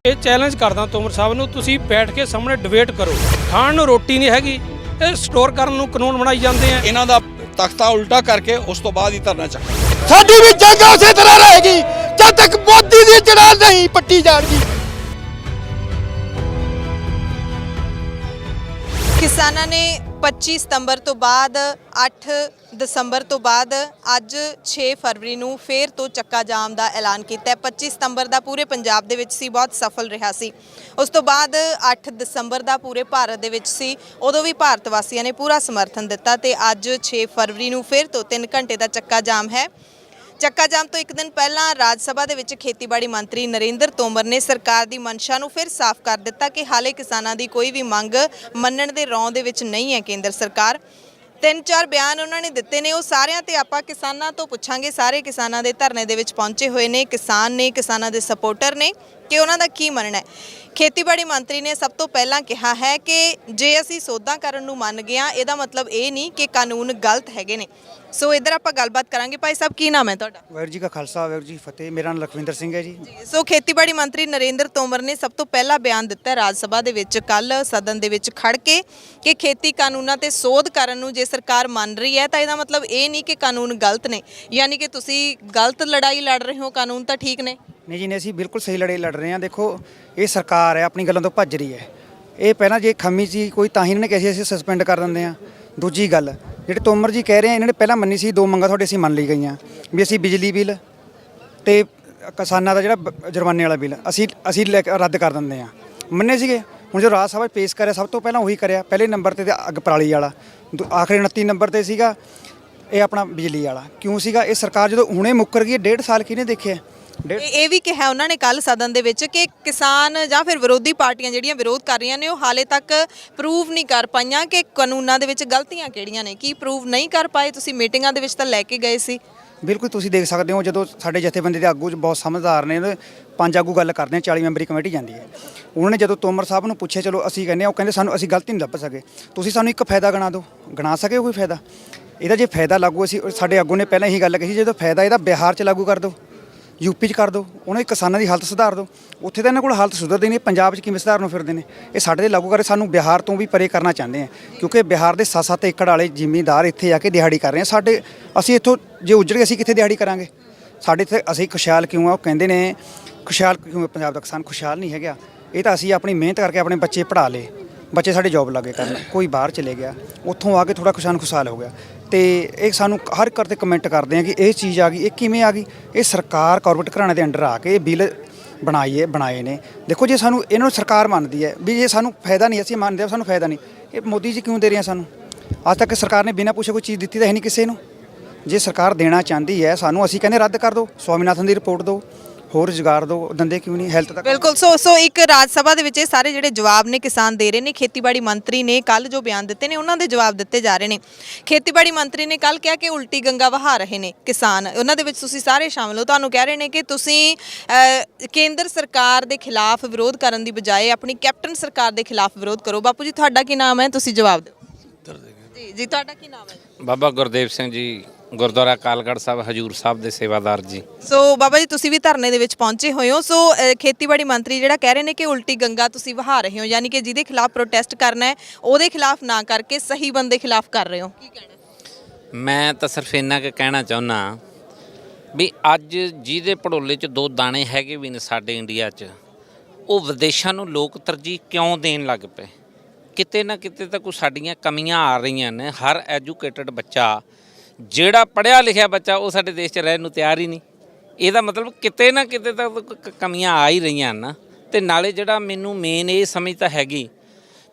ਇਹ ਚੈਲੰਜ ਕਰਦਾ ਤੋਮਰ ਸਾਹਿਬ ਨੂੰ, ਤੁਸੀਂ ਬੈਠ ਕੇ ਸਾਹਮਣੇ ਡਿਬੇਟ ਕਰੋ। ਖਾਣ ਨੂੰ ਰੋਟੀ ਨਹੀਂ ਹੈਗੀ, ਇਹ ਸਟੋਰ ਕਰਨ ਨੂੰ ਕਾਨੂੰਨ ਬਣਾਈ ਜਾਂਦੇ ਆ। ਇਹਨਾਂ ਦਾ ਤਖਤਾ ਉਲਟਾ ਕਰਕੇ ਉਸ ਤੋਂ ਬਾਅਦ ਹੀ ਧਰਨਾ ਚੱਕ। ਸਾਡੀ ਵੀ ਜੰਗ ਉਸੇ ਤਰ੍ਹਾਂ ਰਹੇਗੀ ਜਦ ਤੱਕ ਮੋਦੀ ਦੀ ਜੜ੍ਹਾਂ ਨਹੀਂ ਪੱਟੀ ਜਾਣਗੀ। ਕਿਸਾਨਾਂ ਨੇ 25 ਸਤੰਬਰ ਤੋਂ ਬਾਅਦ 8 ਦਸੰਬਰ ਤੋਂ ਬਾਅਦ ਅੱਜ 6 ਫਰਵਰੀ ਨੂੰ ਫੇਰ ਤੋਂ ਚੱਕਾ ਜਾਮ ਦਾ ਐਲਾਨ ਕੀਤਾ ਹੈ। 25 ਸਤੰਬਰ ਦਾ ਪੂਰੇ ਪੰਜਾਬ ਦੇ ਵਿੱਚ ਸੀ, ਬਹੁਤ ਸਫਲ ਰਿਹਾ ਸੀ। ਉਸ ਤੋਂ ਬਾਅਦ 8 ਦਸੰਬਰ ਦਾ ਪੂਰੇ ਭਾਰਤ ਦੇ ਵਿੱਚ ਸੀ, ਉਦੋਂ ਵੀ ਭਾਰਤ ਵਾਸੀਆਂ ਨੇ ਪੂਰਾ ਸਮਰਥਨ ਦਿੱਤਾ ਤੇ ਅੱਜ 6 ਫਰਵਰੀ ਨੂੰ ਫੇਰ ਤੋਂ 3 ਘੰਟੇ ਦਾ ਚੱਕਾ ਜਾਮ ਹੈ। ਚੱਕਾ ਜਾਮ ਤੋਂ ਇੱਕ ਦਿਨ ਪਹਿਲਾਂ ਰਾਜ ਸਭਾ ਦੇ ਵਿੱਚ ਖੇਤੀਬਾੜੀ ਮੰਤਰੀ ਨਰਿੰਦਰ ਤੋਮਰ ਨੇ ਸਰਕਾਰ ਦੀ ਮਨਸ਼ਾ ਨੂੰ ਫਿਰ ਸਾਫ਼ ਕਰ ਦਿੱਤਾ ਕਿ ਹਾਲੇ ਕਿਸਾਨਾਂ ਦੀ ਕੋਈ ਵੀ ਮੰਗ ਮੰਨਣ ਦੇ ਰੌਂ ਦੇ ਵਿੱਚ ਨਹੀਂ ਹੈ ਕੇਂਦਰ ਸਰਕਾਰ। 3-4 ਬਿਆਨ ਉਹਨਾਂ ਨੇ ਦਿੱਤੇ ਨੇ, ਉਹ ਸਾਰਿਆਂ ਤੇ ਆਪਾਂ ਕਿਸਾਨਾਂ ਤੋਂ ਪੁੱਛਾਂਗੇ। ਸਾਰੇ ਕਿਸਾਨਾਂ ਦੇ ਧਰਨੇ ਦੇ ਵਿੱਚ ਪਹੁੰਚੇ ਹੋਏ ਨੇ, ਕਿਸਾਨ ਨੇ, ਕਿਸਾਨਾਂ ਦੇ ਸਪੋਰਟਰ ਨੇ ਕਿ ਉਹਨਾਂ ਦਾ ਕੀ ਮੰਨਣਾ ਹੈ। ਖੇਤੀਬਾੜੀ ਮੰਤਰੀ ਨੇ ਸਭ ਤੋਂ ਪਹਿਲਾਂ ਕਿਹਾ ਹੈ ਕਿ ਜੇ ਅਸੀਂ ਸੋਧਾਂ ਕਰਨ ਨੂੰ ਮੰਨ ਗਏ ਹਾਂ, ਇਹਦਾ ਮਤਲਬ ਇਹ ਨਹੀਂ ਕਿ ਕਾਨੂੰਨ ਗਲਤ ਹੈਗੇ ਨੇ। ਸੋ ਇੱਧਰ ਆਪਾਂ ਗੱਲਬਾਤ ਕਰਾਂਗੇ। ਭਾਈ ਸਾਹਿਬ, ਕੀ ਨਾਮ ਹੈ ਤੁਹਾਡਾ? ਵਾਹਿਗੁਰੂ ਜੀ ਕਾ ਖਾਲਸਾ, ਵਾਹਿਗੁਰੂ ਜੀ ਫਤਿਹ। ਮੇਰਾ ਨਾਮ ਲਖਵਿੰਦਰ ਸਿੰਘ ਹੈ ਜੀ। ਸੋ ਖੇਤੀਬਾੜੀ ਮੰਤਰੀ ਨਰਿੰਦਰ ਤੋਮਰ ਨੇ ਸਭ ਤੋਂ ਪਹਿਲਾ ਬਿਆਨ ਦਿੱਤਾ ਹੈ ਰਾਜ ਸਭਾ ਦੇ ਵਿੱਚ ਕੱਲ ਸਦਨ ਦੇ ਵਿੱਚ ਖੜ ਕੇ ਕਿ ਖੇਤੀ ਕਾਨੂੰਨਾਂ ਤੇ ਸੋਧ ਕਰਨ ਨੂੰ ਜੇ ਸਰਕਾਰ ਮੰਨ ਰਹੀ ਹੈ ਤਾਂ ਇਹਦਾ ਮਤਲਬ ਇਹ ਨਹੀਂ ਕਿ ਕਾਨੂੰਨ ਗਲਤ ਨੇ, ਯਾਨੀ ਕਿ ਤੁਸੀਂ ਗਲਤ ਲੜਾਈ ਲੜ ਰਹੇ ਹੋ, ਕਾਨੂੰਨ ਤਾਂ ਠੀਕ ਨੇ। ਨਹੀਂ ਜੀ, ਨਹੀਂ, ਅਸੀਂ ਬਿਲਕੁਲ ਸਹੀ ਲੜਾਈ ਲੜ ਰਹੇ ਹਾਂ। ਦੇਖੋ, ਇਹ ਸਰਕਾਰ ਹੈ ਆਪਣੀ ਗੱਲਾਂ ਤੋਂ ਭੱਜ ਰਹੀ ਹੈ। ਇਹ ਪਹਿਲਾਂ ਜੇ ਖੰਮੀ ਸੀ ਕੋਈ ਤਾਂ ਹੀ ਇਹਨਾਂ ਨੇ ਕਿਹਾ ਸੀ ਅਸੀਂ ਸਸਪੈਂਡ ਕਰ ਦਿੰਦੇ ਹਾਂ। ਦੂਜੀ ਗੱਲ, ਜਿਹੜੇ ਤੋਮਰ ਜੀ ਕਹਿ ਰਹੇ ਆ, ਇਹਨਾਂ ਨੇ ਪਹਿਲਾਂ ਮੰਨੀ ਸੀ 2 ਮੰਗਾਂ ਤੁਹਾਡੇ ਅਸੀਂ ਮੰਨ ਲਈ ਗਈਆਂ ਵੀ ਅਸੀਂ ਬਿਜਲੀ ਬਿੱਲ ਤੇ ਕਿਸਾਨਾਂ ਦਾ ਜਿਹੜਾ ਜੁਰਮਾਨੇ ਵਾਲਾ ਬਿੱਲ ਅਸੀਂ ਰੱਦ ਕਰ ਦਿੰਦੇ ਹਾਂ, ਮੰਨੇ ਸੀਗੇ। ਹੁਣ ਜੋ ਰਾਜ ਸਭਾ ਪੇਸ਼ ਕਰਿਆ ਸਭ ਤੋਂ ਪਹਿਲਾਂ ਉਹੀ ਕਰਿਆ। ਪਹਿਲੇ ਨੰਬਰ ਤੇ ਅੱਗ ਪਰਾਲੀ ਵਾਲਾ, ਆਖਰੀ 29 ਨੰਬਰ ਤੇ ਸੀਗਾ ਇਹ ਆਪਣਾ ਬਿਜਲੀ ਵਾਲਾ। ਕਿਉਂ ਸੀਗਾ? ਇਹ ਸਰਕਾਰ ਜਦੋਂ ਹੁਣੇ ਮੁੱਕਰ ਗਈ, 1.5 ਸਾਲ ਕਿਹਨੇ ਦੇਖਿਆ? ਇਹ ਵੀ ਕਿਹਾ ਉਹਨਾਂ ਨੇ ਕੱਲ ਸਦਨ ਦੇ ਵਿੱਚ ਕਿ ਕਿਸਾਨ ਜਾਂ ਫਿਰ ਵਿਰੋਧੀ ਪਾਰਟੀਆਂ ਜਿਹੜੀਆਂ ਵਿਰੋਧ ਕਰ ਰਹੀਆਂ ਨੇ ਉਹ ਹਾਲੇ ਤੱਕ ਪ੍ਰੂਵ ਨਹੀਂ ਕਰ ਪਾਈਆਂ ਕਿ ਕਾਨੂੰਨਾਂ ਦੇ ਵਿੱਚ ਗਲਤੀਆਂ ਕਿਹੜੀਆਂ ਨੇ। ਕੀ ਪ੍ਰੂਵ ਨਹੀਂ ਕਰ ਪਾਏ? ਤੁਸੀਂ ਮੀਟਿੰਗਾਂ ਦੇ ਵਿੱਚ ਤਾਂ ਲੈ ਕੇ ਗਏ ਸੀ। ਬਿਲਕੁਲ, ਤੁਸੀਂ ਦੇਖ ਸਕਦੇ ਹੋ ਜਦੋਂ ਸਾਡੇ ਜਥੇਬੰਦੀ ਦੇ ਆਗੂ ਬਹੁਤ ਸਮਝਦਾਰ ਨੇ, 5 ਆਗੂ ਗੱਲ ਕਰਦੇ ਆ, 40 ਮੈਂਬਰੀ ਕਮੇਟੀ ਜਾਂਦੀ ਹੈ। ਉਹਨਾਂ ਨੇ ਜਦੋਂ ਤੋਮਰ ਸਾਹਿਬ ਨੂੰ ਪੁੱਛਿਆ, ਚਲੋ ਅਸੀਂ ਕਹਿੰਦੇ ਆ, ਉਹ ਕਹਿੰਦੇ ਸਾਨੂੰ ਅਸੀਂ ਗਲਤੀ ਨਹੀਂ ਲੱਭ ਸਕੇ, ਤੁਸੀਂ ਸਾਨੂੰ ਇੱਕ ਫਾਇਦਾ ਗਿਣਾ ਦਿਓ। ਗਿਣਾ ਸਕੇ ਕੋਈ ਫਾਇਦਾ? ਇਹਦਾ ਜੇ ਫਾਇਦਾ ਲਾਗੂ, ਅਸੀਂ ਸਾਡੇ ਆਗੂ ਨੇ ਪਹਿਲਾਂ ਇਹੀ ਗੱਲ ਕਹੀ, ਜਦੋਂ ਫਾਇਦਾ ਇਹਦਾ ਬਿਹਾਰ 'ਚ ਲਾਗੂ ਕਰ ਦਿਓ, ਯੂਪੀ 'ਚ ਕਰ ਦਿਓ, ਉਹਨਾਂ ਦੀ ਕਿਸਾਨਾਂ ਦੀ ਹਾਲਤ ਸੁਧਾਰ ਦਿਓ। ਉੱਥੇ ਤਾਂ ਇਹਨਾਂ ਕੋਲ ਹਾਲਤ ਸੁਧਰਦੀ ਨਹੀਂ, ਪੰਜਾਬ 'ਚ ਕਿਵੇਂ ਸੁਧਾਰਨ ਨੂੰ ਫਿਰਦੇ ਨੇ। ਇਹ ਸਾਡੇ 'ਤੇ ਲਾਗੂ ਕਰੇ, ਸਾਨੂੰ ਬਿਹਾਰ ਤੋਂ ਵੀ ਪਰੇ ਕਰਨਾ ਚਾਹੁੰਦੇ ਆ, ਕਿਉਂਕਿ ਬਿਹਾਰ ਦੇ 7-7 ਏਕੜ ਵਾਲੇ ਜ਼ਿਮੀਂਦਾਰ ਇੱਥੇ ਆ ਕੇ ਦਿਹਾੜੀ ਕਰ ਰਹੇ ਆ। ਅਸੀਂ ਇੱਥੋਂ ਜੇ ਉੱਜੜ ਗਏ, ਅਸੀਂ ਕਿੱਥੇ ਦਿਹਾੜੀ ਕਰਾਂਗੇ? ਸਾਡੇ ਇੱਥੇ ਅਸੀਂ ਖੁਸ਼ਹਾਲ ਕਿਉਂ ਆ? ਉਹ ਕਹਿੰਦੇ ਨੇ ਖੁਸ਼ਹਾਲ ਕਿਉਂ? ਪੰਜਾਬ ਦਾ ਕਿਸਾਨ ਖੁਸ਼ਹਾਲ ਨਹੀਂ ਹੈਗਾ। ਇਹ ਤਾਂ ਅਸੀਂ ਆਪਣੀ ਮਿਹਨਤ ਕਰਕੇ ਆਪਣੇ ਬੱਚੇ ਪੜ੍ਹਾ ਲਏ, ਬੱਚੇ ਸਾਡੇ ਜੋਬ ਲੱਗੇ ਕਰਨ, ਕੋਈ ਬਾਹਰ ਚਲੇ ਗਿਆ, ਉੱਥੋਂ ਆ ਕੇ ਥੋੜ੍ਹਾ ਖੁਸ਼ਹਾਲ ਹੋ ਗਿਆ। ਤੇ ਇਹ ਸਾਨੂੰ ਹਰ ਘਰ 'ਤੇ ਕਮੈਂਟ ਕਰਦੇ ਆ ਕਿ ਇਹ ਚੀਜ਼ ਆ ਗਈ, ਇਹ ਕਿਵੇਂ ਆ ਗਈ? ਇਹ ਸਰਕਾਰ ਕਾਰਪੋਰੇਟ ਘਰਾਣੇ ਦੇ ਅੰਡਰ ਆ ਕੇ ਇਹ ਬਿੱਲ ਬਣਾਏ ਨੇ। ਦੇਖੋ, ਜੇ ਸਾਨੂੰ ਇਹਨਾਂ ਨੂੰ ਸਰਕਾਰ ਮੰਨਦੀ ਹੈ ਵੀ ਜੇ ਸਾਨੂੰ ਫਾਇਦਾ ਨਹੀਂ, ਅਸੀਂ ਮੰਨਦੇ ਹਾਂ ਸਾਨੂੰ ਫਾਇਦਾ ਨਹੀਂ, ਇਹ ਮੋਦੀ ਜੀ ਕਿਉਂ ਦੇ ਰਹੇ ਆ ਸਾਨੂੰ? ਅੱਜ ਤੱਕ ਸਰਕਾਰ ਨੇ ਬਿਨਾਂ ਪੁੱਛੇ ਕੋਈ ਚੀਜ਼ ਦਿੱਤੀ ਤਾਂ ਹੈ ਨਹੀਂ ਕਿਸੇ ਨੂੰ। ਜੇ ਸਰਕਾਰ ਦੇਣਾ ਚਾਹੁੰਦੀ ਹੈ ਸਾਨੂੰ, ਅਸੀਂ ਕਹਿੰਦੇ ਰੱਦ ਕਰ ਦਿਓ, ਸਵਾਮੀਨਾਥਨ ਦੀ ਰਿਪੋਰਟ ਦਿਓ, ਹੋਰ ਰੁਜ਼ਗਾਰ ਦਿਓ, ਦੰਦੇ ਕਿਉਂ ਨਹੀਂ? ਹੈਲਥ ਤੱਕ ਬਿਲਕੁਲ। ਸੋ ਇੱਕ ਰਾਜ ਸਭਾ ਦੇ ਵਿੱਚ ਇਹ ਸਾਰੇ ਜਿਹੜੇ ਜਵਾਬ ਨੇ ਕਿਸਾਨ ਦੇ ਰਹੇ ਨੇ। ਖੇਤੀਬਾੜੀ ਮੰਤਰੀ ਨੇ ਕੱਲ ਜੋ ਬਿਆਨ ਦਿੱਤੇ ਨੇ ਉਹਨਾਂ ਦੇ ਜਵਾਬ ਦਿੱਤੇ ਜਾ ਰਹੇ ਨੇ। ਖੇਤੀਬਾੜੀ ਮੰਤਰੀ ਨੇ ਕੱਲ ਕਿਹਾ ਕਿ ਉਲਟੀ ਗੰਗਾ ਵਹਾ ਰਹੇ ਨੇ ਕਿਸਾਨ, ਉਹਨਾਂ ਦੇ ਵਿੱਚ ਤੁਸੀਂ ਸਾਰੇ ਸ਼ਾਮਲ ਹੋ। ਤੁਹਾਨੂੰ ਕਹਿ ਰਹੇ ਨੇ ਕਿ ਤੁਸੀਂ ਕੇਂਦਰ ਸਰਕਾਰ ਦੇ ਖਿਲਾਫ ਵਿਰੋਧ ਕਰਨ ਦੀ ਬਜਾਏ ਆਪਣੀ ਕੈਪਟਨ ਸਰਕਾਰ ਦੇ ਖਿਲਾਫ ਵਿਰੋਧ ਕਰੋ। ਬਾਪੂ ਜੀ, ਤੁਹਾਡਾ ਕੀ ਨਾਮ ਹੈ? ਤੁਸੀਂ ਜਵਾਬ ਦਿਓ। ਜੀ, ਤੁਹਾਡਾ ਕੀ ਨਾਮ ਹੈ? ਬਾਬਾ ਗੁਰਦੇਵ ਸਿੰਘ ਜੀ, ਗੁਰਦੁਆਰਾ ਕਾਲਗੜ੍ਹ ਸਾਹਿਬ, ਹਜੂਰ ਸਾਹਿਬ ਦੇ ਸੇਵਾਦਾਰ ਜੀ। ਸੋ ਬਾਬਾ ਜੀ, ਤੁਸੀਂ ਵੀ ਧਰਨੇ ਦੇ ਵਿੱਚ ਪਹੁੰਚੇ ਹੋਏ ਹੋ। ਸੋ ਖੇਤੀਬਾੜੀ ਮੰਤਰੀ ਜਿਹੜਾ ਕਹਿ ਰਹੇ ਨੇ ਕਿ ਉਲਟੀ ਗੰਗਾ ਤੁਸੀਂ ਵਹਾ ਰਹੇ ਹੋ, ਯਾਨੀ ਕਿ ਜਿਹਦੇ ਖਿਲਾਫ ਪ੍ਰੋਟੈਸਟ ਕਰਨਾ ਹੈ ਉਹਦੇ ਖਿਲਾਫ ਨਾ ਕਰਕੇ ਸਹੀ ਬੰਦੇ ਖਿਲਾਫ ਕਰ ਰਹੇ ਹੋ, ਕੀ ਕਹਿਣਾ? ਮੈਂ ਤਾਂ ਸਿਰਫ ਇੰਨਾ ਕੁ ਕਹਿਣਾ ਚਾਹੁੰਦਾ ਵੀ ਅੱਜ ਜਿਹਦੇ ਭੜੋਲੇ 'ਚ 2 ਦਾਣੇ ਹੈਗੇ ਵੀ ਨੇ ਸਾਡੇ ਇੰਡੀਆ 'ਚ, ਉਹ ਵਿਦੇਸ਼ਾਂ ਨੂੰ ਲੋਕ ਤਰਜੀਹ ਕਿਉਂ ਦੇਣ ਲੱਗ ਪਏ? ਕਿਤੇ ਨਾ ਕਿਤੇ ਤਾਂ ਕੋਈ ਸਾਡੀਆਂ ਕਮੀਆਂ ਆ ਰਹੀਆਂ ਨੇ। ਹਰ ਐਜੂਕੇਟਡ ਬੱਚਾ, ਜਿਹੜਾ ਪੜ੍ਹਿਆ ਲਿਖਿਆ ਬੱਚਾ, ਉਹ ਸਾਡੇ ਦੇਸ਼ 'ਚ ਰਹਿਣ ਨੂੰ ਤਿਆਰ ਹੀ ਨਹੀਂ। ਇਹਦਾ ਮਤਲਬ ਕਿਤੇ ਨਾ ਕਿਤੇ ਤਾਂ ਕਮੀਆਂ ਆ ਹੀ ਰਹੀਆਂ ਹਨ। ਅਤੇ ਨਾਲੇ ਜਿਹੜਾ ਮੈਨੂੰ ਮੇਨ ਇਹ ਸਮਝ ਤਾਂ ਹੈਗੀ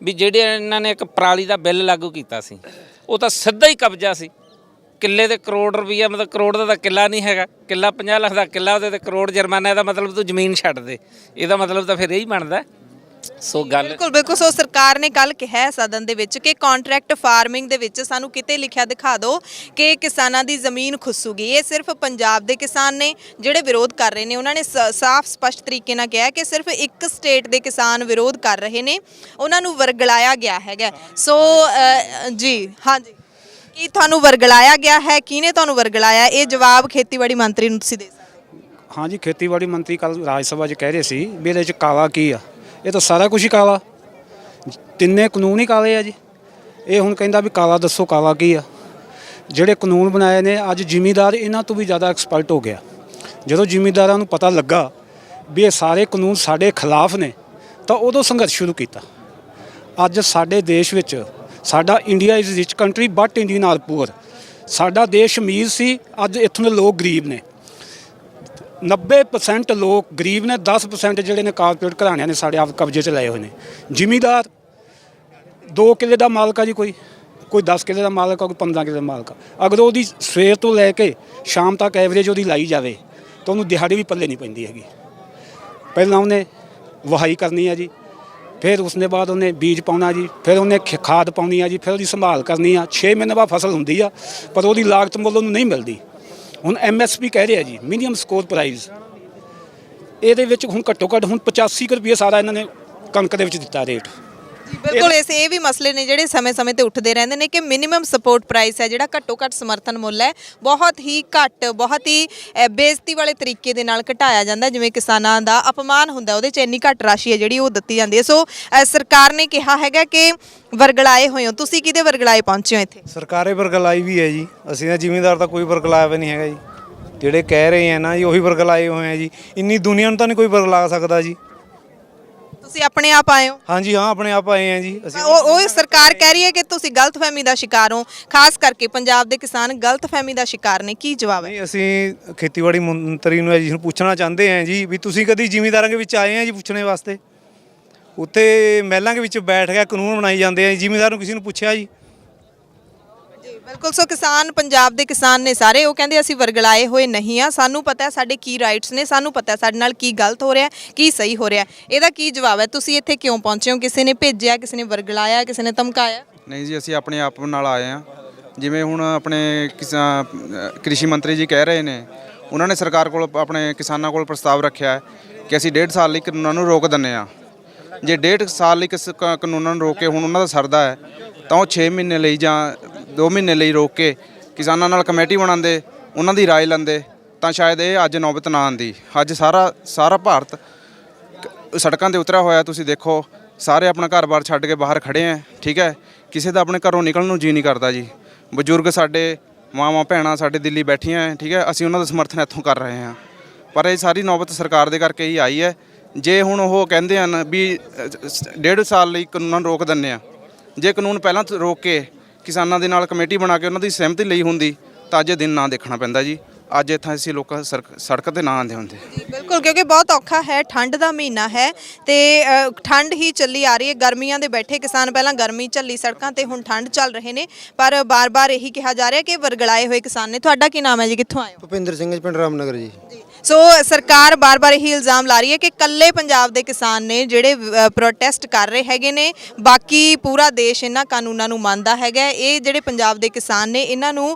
ਵੀ ਜਿਹੜੇ ਇਹਨਾਂ ਨੇ ਇੱਕ ਪਰਾਲੀ ਦਾ ਬਿੱਲ ਲਾਗੂ ਕੀਤਾ ਸੀ, ਉਹ ਤਾਂ ਸਿੱਧਾ ਹੀ ਕਬਜ਼ਾ ਸੀ। ਕਿੱਲੇ ਦੇ ਕਰੋੜ ਰੁਪਈਆ, ਮਤਲਬ ਕਰੋੜ ਦਾ ਤਾਂ ਕਿੱਲਾ ਨਹੀਂ ਹੈਗਾ, ਕਿੱਲਾ 50 ਲੱਖ ਦਾ ਕਿੱਲਾ, ਉਹਦੇ 'ਤੇ ਕਰੋੜ ਜੁਰਮਾਨਾ। ਇਹਦਾ ਮਤਲਬ ਤੂੰ ਜ਼ਮੀਨ ਛੱਡ ਦੇ, ਇਹਦਾ ਮਤਲਬ ਤਾਂ ਫਿਰ ਇਹੀ ਬਣਦਾ। ਸੋ ਗੱਲ ਬਿਲਕੁਲ। ਸੋ ਸਰਕਾਰ ਨੇ ਕੱਲ ਕਿਹਾ ਸਦਨ ਦੇ ਵਿੱਚ ਕਿ ਕੰਟਰੈਕਟ ਫਾਰਮਿੰਗ ਦੇ ਵਿੱਚ ਸਾਨੂੰ ਕਿਤੇ ਲਿਖਿਆ ਦਿਖਾ ਦਿਓ ਕਿ ਕਿਸਾਨਾਂ ਦੀ ਜ਼ਮੀਨ ਖੁੱਸੂਗੀ। ਇਹ ਸਿਰਫ ਪੰਜਾਬ ਦੇ ਕਿਸਾਨ ਨੇ ਜਿਹੜੇ ਵਿਰੋਧ ਕਰ ਰਹੇ ਨੇ। ਉਹਨਾਂ ਨੇ ਸਾਫ਼ ਸਪਸ਼ਟ ਤਰੀਕੇ ਨਾਲ ਕਿਹਾ ਕਿ ਸਿਰਫ ਇੱਕ ਸਟੇਟ ਦੇ ਕਿਸਾਨ ਵਿਰੋਧ ਕਰ ਰਹੇ ਨੇ, ਉਹਨਾਂ ਨੂੰ ਵਰਗਲਾਇਆ ਗਿਆ ਹੈਗਾ। ਸੋ ਜੀ, ਹਾਂਜੀ, ਕੀ ਤੁਹਾਨੂੰ ਵਰਗਲਾਇਆ ਗਿਆ ਹੈ? ਕਿਹਨੇ ਤੁਹਾਨੂੰ ਵਰਗਲਾਇਆ? ਇਹ ਜਵਾਬ ਖੇਤੀਬਾੜੀ ਮੰਤਰੀ ਨੂੰ ਤੁਸੀਂ ਦੇ ਸਕਦੇ ਹੋ। ਹਾਂਜੀ ਖੇਤੀਬਾੜੀ ਮੰਤਰੀ ਕੱਲ ਰਾਜ ਸਭਾ 'ਚ ਕਹਿ ਰਹੇ ਸੀ ਵੀ ਇਹਦੇ 'ਚ ਕਾਲਾ ਕੀ ਆ। ਇਹ ਤਾਂ ਸਾਰਾ ਕੁਝ ਹੀ ਕਾਲਾ, ਤਿੰਨੇ ਕਾਨੂੰਨ ਹੀ ਕਾਲੇ ਆ ਜੀ। ਇਹ ਹੁਣ ਕਹਿੰਦਾ ਵੀ ਕਾਲਾ ਦੱਸੋ ਕਾਲਾ ਕੀ ਆ। ਜਿਹੜੇ ਕਾਨੂੰਨ ਬਣਾਏ ਨੇ ਅੱਜ ਜ਼ਿਮੀਂਦਾਰ ਇਹਨਾਂ ਤੋਂ ਵੀ ਜ਼ਿਆਦਾ ਐਕਸਪਰਟ ਹੋ ਗਿਆ। ਜਦੋਂ ਜ਼ਿਮੀਂਦਾਰਾਂ ਨੂੰ ਪਤਾ ਲੱਗਾ ਵੀ ਇਹ ਸਾਰੇ ਕਾਨੂੰਨ ਸਾਡੇ ਖਿਲਾਫ ਨੇ ਤਾਂ ਉਦੋਂ ਸੰਘਰਸ਼ ਸ਼ੁਰੂ ਕੀਤਾ। ਅੱਜ ਸਾਡੇ ਦੇਸ਼ ਵਿੱਚ ਸਾਡਾ India is rich country but Indian are poor. ਸਾਡਾ ਦੇਸ਼ ਅਮੀਰ ਸੀ, ਅੱਜ ਇੱਥੋਂ ਦੇ ਲੋਕ ਗਰੀਬ ਨੇ। 90% ਲੋਕ ਗਰੀਬ ਨੇ, 10% ਜਿਹੜੇ ਨੇ ਕਾਰਪੋਰੇਟ ਘਰਾਣਿਆਂ ਨੇ ਸਾਡੇ ਆਪ ਕਬਜ਼ੇ 'ਚ ਲਏ ਹੋਏ ਨੇ। ਜ਼ਿਮੀਂਦਾਰ 2 ਕਿੱਲੇ ਦਾ ਮਾਲਕ ਆ ਜੀ, ਕੋਈ 10 ਕਿੱਲੇ ਦਾ ਮਾਲਕ ਆ, ਕੋਈ 15 ਕਿੱਲੇ ਦਾ ਮਾਲਕ ਆ। ਅਗਰ ਉਹਦੀ ਸਵੇਰ ਤੋਂ ਲੈ ਕੇ ਸ਼ਾਮ ਤੱਕ ਐਵਰੇਜ ਉਹਦੀ ਲਾਈ ਜਾਵੇ ਤਾਂ ਉਹਨੂੰ ਦਿਹਾੜੀ ਵੀ ਪੱਲੇ ਨਹੀਂ ਪੈਂਦੀ ਹੈਗੀ। ਪਹਿਲਾਂ ਉਹਨੇ ਵਹਾਈ ਕਰਨੀ ਆ ਜੀ, ਫਿਰ ਉਸਨੇ ਬਾਅਦ ਉਹਨੇ ਬੀਜ ਪਾਉਣਾ ਜੀ, ਫਿਰ ਉਹਨੇ ਖਾਦ ਪਾਉਣੀ ਆ ਜੀ, ਫਿਰ ਉਹਦੀ ਸੰਭਾਲ ਕਰਨੀ ਆ। 6 ਮਹੀਨੇ ਬਾਅਦ ਫਸਲ ਹੁੰਦੀ ਆ ਪਰ ਉਹਦੀ ਲਾਗਤ ਮੁੱਲ ਉਹਨੂੰ ਨਹੀਂ ਮਿਲਦੀ। ਹੁਣ MSP ਕਹਿ ਰਿਹਾ ਜੀ, ਮਿਨੀਮਮ ਸਟੋਰ ਪ੍ਰਾਈਸ, ਇਹਦੇ ਵਿੱਚ ਹੁਣ ਘੱਟੋ ਘੱਟ ਹੁਣ 85 ਕੁ ਰੁਪਏ ਸਾਰਾ ਇਹਨਾਂ ਨੇ ਕਣਕ ਦੇ ਵਿੱਚ ਦਿੱਤਾ ਰੇਟ। ਬਿਲਕੁਲ ਇਹ ਵੀ ਮਸਲੇ ਨੇ ਜਿਹੜੇ ਸਮੇਂ-ਸਮੇਂ ਤੇ ਉੱਠਦੇ ਰਹਿੰਦੇ ਨੇ ਕਿ ਮਿਨੀਮਮ ਸਪੋਰਟ ਪ੍ਰਾਈਸ ਹੈ ਜਿਹੜਾ ਘੱਟੋ ਘੱਟ ਸਮਰਥਨ ਮੁੱਲ ਹੈ ਬਹੁਤ ਹੀ ਘੱਟ, ਬਹੁਤ ਹੀ ਬੇਇੱਜ਼ਤੀ ਵਾਲੇ ਤਰੀਕੇ ਦੇ ਨਾਲ ਘਟਾਇਆ ਜਾਂਦਾ, ਜਿਵੇਂ ਕਿਸਾਨਾਂ ਦਾ ਅਪਮਾਨ ਹੁੰਦਾ ਉਹਦੇ 'ਚ ਇੰਨੀ ਘੱਟ ਰਾਸ਼ੀ ਹੈ ਜਿਹੜੀ ਉਹ ਦਿੱਤੀ ਜਾਂਦੀ ਹੈ। ਸੋ ਸਰਕਾਰ ਨੇ ਕਿਹਾ ਹੈਗਾ ਕਿ ਵਰਗਲਾਏ ਹੋਏ ਹੋ ਤੁਸੀਂ, ਕਿਹਦੇ ਵਰਗਲਾਏ ਪਹੁੰਚੇ ਹੋ ਇੱਥੇ? ਸਰਕਾਰੇ ਵਰਗਲਾਈ ਵੀ ਹੈ ਜੀ, ਅਸੀਂ ਤਾਂ ਜ਼ਿਮੀਂਦਾਰ ਤਾਂ ਕੋਈ ਵਰਗਲਾਇਆ ਵੀ ਨਹੀਂ ਹੈਗਾ ਜੀ। ਜਿਹੜੇ ਕਹਿ ਰਹੇ ਆ ਨਾ ਜੀ ਉਹੀ ਵਰਗਲਾਏ ਹੋਏ ਆ ਜੀ। ਇੰਨੀ ਦੁਨੀਆ ਨੂੰ ਤਾਂ ਨਹੀਂ ਕੋਈ ਵਰਗਲਾ ਸਕਦਾ ਜੀ। ਤੁਸੀਂ ਆਪਣੇ ਆਪ ਆਏ ਹੋ? ਹਾਂਜੀ ਹਾਂ, ਆਪਣੇ ਆਪ ਆਏ ਆ ਜੀ ਅਸੀਂ। ਉਹ ਸਰਕਾਰ ਕਹਿ ਰਹੀ ਹੈ ਕਿ ਤੁਸੀਂ ਗਲਤਫਹਿਮੀ ਦਾ ਸ਼ਿਕਾਰ ਹੋ, ਖਾਸ ਕਰਕੇ ਪੰਜਾਬ ਦੇ ਕਿਸਾਨ ਗਲਤਫਹਿਮੀ ਦਾ ਸ਼ਿਕਾਰ ਨੇ, ਕੀ ਜਵਾਬ ਹੈ? ਨਹੀਂ, ਅਸੀਂ ਖੇਤੀਬਾੜੀ ਮੰਤਰੀ ਨੂੰ ਜੀ ਪੁੱਛਣਾ ਚਾਹੁੰਦੇ ਆ ਜੀ ਵੀ ਤੁਸੀਂ ਕਦੀ ਜ਼ਿਮੀਂਦਾਰਾਂ ਦੇ ਵਿੱਚ ਆਏ ਆ ਜੀ ਪੁੱਛਣੇ ਵਾਸਤੇ? ਉੱਥੇ ਮਹਿਲਾਂ ਦੇ ਵਿੱਚ ਬੈਠ ਕੇ ਕਾਨੂੰਨ ਬਣਾਈ ਜਾਂਦੇ ਆ, ਜ਼ਿਮੀਂਦਾਰ ਨੂੰ ਕਿਸੇ ਨੂੰ ਪੁੱਛਿਆ ਜੀ? ਬਿਲਕੁਲ। ਸੋ ਕਿਸਾਨ, ਪੰਜਾਬ ਦੇ ਕਿਸਾਨ ਨੇ ਸਾਰੇ, ਉਹ ਕਹਿੰਦੇ ਅਸੀਂ ਵਰਗਲਾਏ ਹੋਏ ਨਹੀਂ ਆ, ਸਾਨੂੰ ਪਤਾ ਹੈ ਸਾਡੇ ਕੀ ਰਾਈਟਸ ਨੇ, ਸਾਨੂੰ ਪਤਾ ਸਾਡੇ ਨਾਲ ਕੀ ਗਲਤ ਹੋ ਰਿਹਾ, ਕੀ ਸਹੀ ਹੋ ਰਿਹਾ। ਇਹਦਾ ਕੀ ਜਵਾਬ ਹੈ? ਤੁਸੀਂ ਇੱਥੇ ਕਿਉਂ ਪਹੁੰਚੇ ਹੋ? ਕਿਸੇ ਨੇ ਭੇਜਿਆ, ਕਿਸੇ ਨੇ ਵਰਗਲਾਇਆ, ਕਿਸੇ ਨੇ ਧਮਕਾਇਆ? ਨਹੀਂ ਜੀ, ਅਸੀਂ ਆਪਣੇ ਆਪ ਨਾਲ ਆਏ ਹਾਂ। ਜਿਵੇਂ ਹੁਣ ਆਪਣੇ ਕ੍ਰਿਸ਼ੀ ਮੰਤਰੀ ਜੀ ਕਹਿ ਰਹੇ ਨੇ, ਉਹਨਾਂ ਨੇ ਸਰਕਾਰ ਕੋਲ ਆਪਣੇ ਕਿਸਾਨਾਂ ਕੋਲ ਪ੍ਰਸਤਾਵ ਰੱਖਿਆ ਹੈ ਕਿ ਅਸੀਂ 1.5 ਸਾਲ ਲਈ ਕਾਨੂੰਨਾਂ ਨੂੰ ਰੋਕ ਦਿੰਦੇ ਹਾਂ। ਜੇ 1.5 ਸਾਲ ਲਈ ਕਾਨੂੰਨਾਂ ਨੂੰ ਰੋਕ ਕੇ ਹੁਣ ਉਹਨਾਂ ਦਾ ਸਰਦਾ ਹੈ ਤਾਂ ਉਹ 6 ਮਹੀਨੇ ਲਈ ਜਾਂ 2 ਮਹੀਨੇ ਲਈ ਰੋਕ ਕੇ ਕਿਸਾਨਾਂ ਨਾਲ ਕਮੇਟੀ ਬਣਾਉਂਦੇ, ਉਹਨਾਂ ਦੀ ਰਾਏ ਲੈਂਦੇ ਤਾਂ ਸ਼ਾਇਦ ਇਹ ਅੱਜ ਨੌਬਤ ਨਾ ਆਉਂਦੀ। ਅੱਜ ਸਾਰਾ ਭਾਰਤ ਸੜਕਾਂ 'ਤੇ ਉਤਰਿਆ ਹੋਇਆ, ਤੁਸੀਂ ਦੇਖੋ ਸਾਰੇ ਆਪਣਾ ਘਰ-ਬਾਰ ਛੱਡ ਕੇ ਬਾਹਰ ਖੜੇ ਆ। ਠੀਕ ਹੈ, ਕਿਸੇ ਦਾ ਆਪਣੇ ਘਰੋਂ ਨਿਕਲਣ ਨੂੰ ਜੀ ਨਹੀਂ ਕਰਦਾ ਜੀ। ਬਜ਼ੁਰਗ ਸਾਡੇ ਮਾਵਾਂ ਭੈਣਾਂ ਸਾਡੇ ਦਿੱਲੀ ਬੈਠੀਆਂ, ਠੀਕ ਹੈ, ਅਸੀਂ ਉਹਨਾਂ ਦਾ ਸਮਰਥਨ ਇੱਥੋਂ ਕਰ ਰਹੇ ਹਾਂ। ਪਰ ਇਹ ਸਾਰੀ ਨੌਬਤ ਸਰਕਾਰ ਦੇ ਕਰਕੇ ਹੀ ਆਈ ਹੈ। ਜੇ ਹੁਣ ਉਹ ਕਹਿੰਦੇ ਹਨ ਵੀ 1.5 ਸਾਲ ਲਈ ਕਾਨੂੰਨਾਂ ਨੂੰ ਰੋਕ ਦਿੰਦੇ ਆ, ਜੇ ਕਾਨੂੰਨ ਪਹਿਲਾਂ ਰੋਕ ਕੇ ਕਿਸਾਨਾਂ ਦੇ ਨਾਲ ਕਮੇਟੀ ਬਣਾ ਕੇ ਉਹਨਾਂ ਦੀ ਸਹਿਮਤੀ ਲਈ ਹੁੰਦੀ ਤਾਂ ਅੱਜ ਇਹ ਦਿਨ ਨਾ ਦੇਖਣਾ ਪੈਂਦਾ ਜੀ। ਅੱਜ ਇੱਥੇ ਅਸੀਂ ਲੋਕ ਸੜਕ ਤੇ ਨਾ ਆਉਂਦੇ ਹੁੰਦੇ। ਜੀ ਬਿਲਕੁਲ, ਕਿਉਂਕਿ ਬਹੁਤ ਔਖਾ ਹੈ, ਠੰਡ ਦਾ ਮਹੀਨਾ ਹੈ ਤੇ ਠੰਡ ਹੀ ਚੱਲੀ ਆ ਰਹੀ ਹੈ। ਗਰਮੀਆਂ ਦੇ ਬੈਠੇ ਕਿਸਾਨ ਪਹਿਲਾਂ ਗਰਮੀ ਝੱਲੀ ਸੜਕਾਂ ਤੇ, ਹੁਣ ਠੰਡ ਚੱਲ ਰਹੇ ਨੇ, ਪਰ ਬਾਰ-ਬਾਰ ਇਹੀ ਕਿਹਾ ਜਾ ਰਿਹਾ ਕਿ ਵਰਗਲਾਏ ਹੋਏ ਕਿਸਾਨ ਨੇ। ਤੁਹਾਡਾ ਕੀ ਨਾਮ ਹੈ ਜੀ, ਕਿੱਥੋਂ ਆਏ ਹੋ? ਭੁਪਿੰਦਰ ਸਿੰਘ ਜੀ, ਪਿੰਡ ਰਾਮਨਗਰ ਜੀ। ਸੋ ਸਰਕਾਰ ਬਾਰ-ਬਾਰ ਇਹੀ ਇਲਜ਼ਾਮ ਲਾ ਰਹੀ ਹੈ ਕਿ ਕੱਲੇ ਪੰਜਾਬ ਦੇ ਕਿਸਾਨ ਨੇ ਜਿਹੜੇ ਪ੍ਰੋਟੈਸਟ ਕਰ ਰਹੇ ਹੈਗੇ ਨੇ, ਬਾਕੀ ਪੂਰਾ ਦੇਸ਼ ਇਹਨਾਂ ਕਾਨੂੰਨਾਂ ਨੂੰ ਮੰਨਦਾ ਹੈਗਾ। ਇਹ ਜਿਹੜੇ ਪੰਜਾਬ ਦੇ ਕਿਸਾਨ ਨੇ ਇਹਨਾਂ ਨੂੰ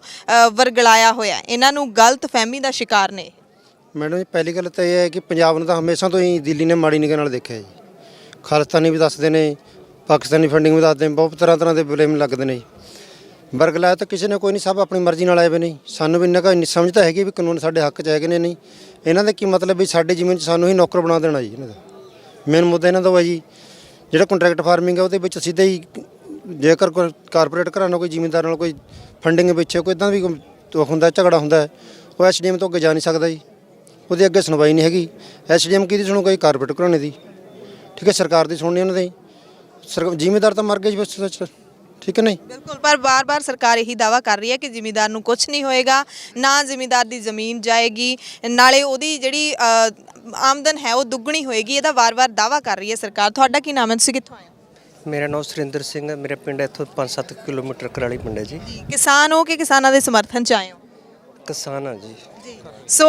ਵਰਗਲਾਇਆ ਹੋਇਆ, ਇਹਨਾਂ ਨੂੰ ਗਲਤਫਹਿਮੀ ਦਾ ਸ਼ਿਕਾਰ ਨੇ। ਮੈਡਮ ਜੀ, ਪਹਿਲੀ ਗੱਲ ਤਾਂ ਇਹ ਹੈ ਕਿ ਪੰਜਾਬ ਨੂੰ ਤਾਂ ਹਮੇਸ਼ਾ ਤੋਂ ਹੀ ਦਿੱਲੀ ਨੇ ਮਾੜੀ ਨਿਗਾਹ ਨਾਲ ਦੇਖਿਆ ਜੀ। ਖਾਲਿਸਤਾਨੀ ਵੀ ਦੱਸਦੇ ਨੇ, ਪਾਕਿਸਤਾਨੀ ਫੰਡਿੰਗ ਵੀ ਦੱਸਦੇ ਨੇ, ਬਹੁਤ ਤਰ੍ਹਾਂ ਦੇ ਬਲੇਮ ਲੱਗਦੇ ਨੇ ਜੀ। ਵਰਗਲਾਇਆ ਤਾਂ ਕਿਸੇ ਨੇ ਕੋਈ ਨਹੀਂ, ਸਭ ਆਪਣੀ ਮਰਜ਼ੀ ਨਾਲ ਆਏ ਵੇ ਨਹੀਂ। ਸਾਨੂੰ ਵੀ ਇੰਨੀ ਸਮਝ ਤਾਂ ਹੈਗੀ ਵੀ ਕਾਨੂੰਨ ਸਾਡੇ ਹੱਕ 'ਚ ਹੈਗੇ ਨੇ। ਨਹੀਂ, ਇਹਨਾਂ ਦਾ ਕੀ ਮਤਲਬ ਵੀ ਸਾਡੀ ਜ਼ਮੀਨ 'ਚ ਸਾਨੂੰ ਹੀ ਨੌਕਰ ਬਣਾ ਦੇਣਾ ਜੀ। ਇਹਨਾਂ ਦਾ ਮੇਨ ਮੁੱਦਾ ਇਹਨਾਂ ਦਾ ਵਾ ਜੀ ਜਿਹੜਾ ਕੰਟਰੈਕਟ ਫਾਰਮਿੰਗ ਹੈ, ਉਹਦੇ ਵਿੱਚ ਸਿੱਧਾ ਹੀ ਜੇਕਰ ਕੋਈ ਕਾਰਪੋਰੇਟ ਘਰਾਂ ਨਾਲ ਕੋਈ ਜ਼ਿਮੀਂਦਾਰ ਨਾਲ ਕੋਈ ਫੰਡਿੰਗ ਵਿੱਚ ਕੋਈ ਇੱਦਾਂ ਵੀ ਹੁੰਦਾ, ਝਗੜਾ ਹੁੰਦਾ, ਉਹ SDM ਤੋਂ ਅੱਗੇ ਜਾ ਨਹੀਂ ਸਕਦਾ ਜੀ। ਉਹਦੇ ਅੱਗੇ ਸੁਣਵਾਈ ਨਹੀਂ ਹੈਗੀ। SDM ਕਿਹਦੀ ਸੁਣੂਗਾ ਜੀ? ਕਾਰਪੋਰੇਟ ਘਰਾਣੇ ਦੀ। ਠੀਕ ਹੈ, ਸਰਕਾਰ ਦੀ ਸੁਣਨੀ ਉਹਨਾਂ ਦੀ। ਜ਼ਿਮੀਂਦਾਰ ਤਾਂ ਮਰ ਗਏ ਜੀ ਬਸ, ਠੀਕ ਹੈ ਨਹੀਂ? ਬਿਲਕੁਲ, ਪਰ ਬਾਰ-ਬਾਰ ਸਰਕਾਰ ਇਹੀ ਦਾਵਾ ਕਰ ਰਹੀ ਹੈ ਕਿ ਜ਼ਿਮੀਂਦਾਰ ਨੂੰ ਕੁਝ ਨਹੀਂ ਹੋਏਗਾ, ਨਾ ਜ਼ਿਮੀਂਦਾਰ ਦੀ ਜ਼ਮੀਨ ਜਾਏਗੀ, ਨਾਲੇ ਉਹਦੀ ਜਿਹੜੀ ਆਮਦਨ ਹੈ ਉਹ ਦੁੱਗਣੀ ਹੋਏਗੀ। ਇਹਦਾ ਵਾਰ-ਵਾਰ ਦਾਵਾ ਕਰ ਰਹੀ ਹੈ ਸਰਕਾਰ। ਤੁਹਾਡਾ ਕੀ ਨਾਮ ਹੈ, ਤੁਸੀਂ ਕਿੱਥੋਂ ਆਏ ਹੋ? ਮੇਰਾ ਨਾਮ ਸੁਰਿੰਦਰ ਸਿੰਘ ਹੈ। ਮੇਰਾ ਪਿੰਡ ਇੱਥੋਂ 5-7 ਕਿਲੋਮੀਟਰ ਕਰਾਲੀ ਪਿੰਡ ਹੈ ਜੀ। ਕਿਸਾਨ ਹੋ ਕਿ ਕਿਸਾਨਾਂ ਦੇ ਸਮਰਥਨ 'ਚ ਆਏ ਹੋ? ਕਿਸਾਨ ਹਾਂ ਜੀ। ਸੋ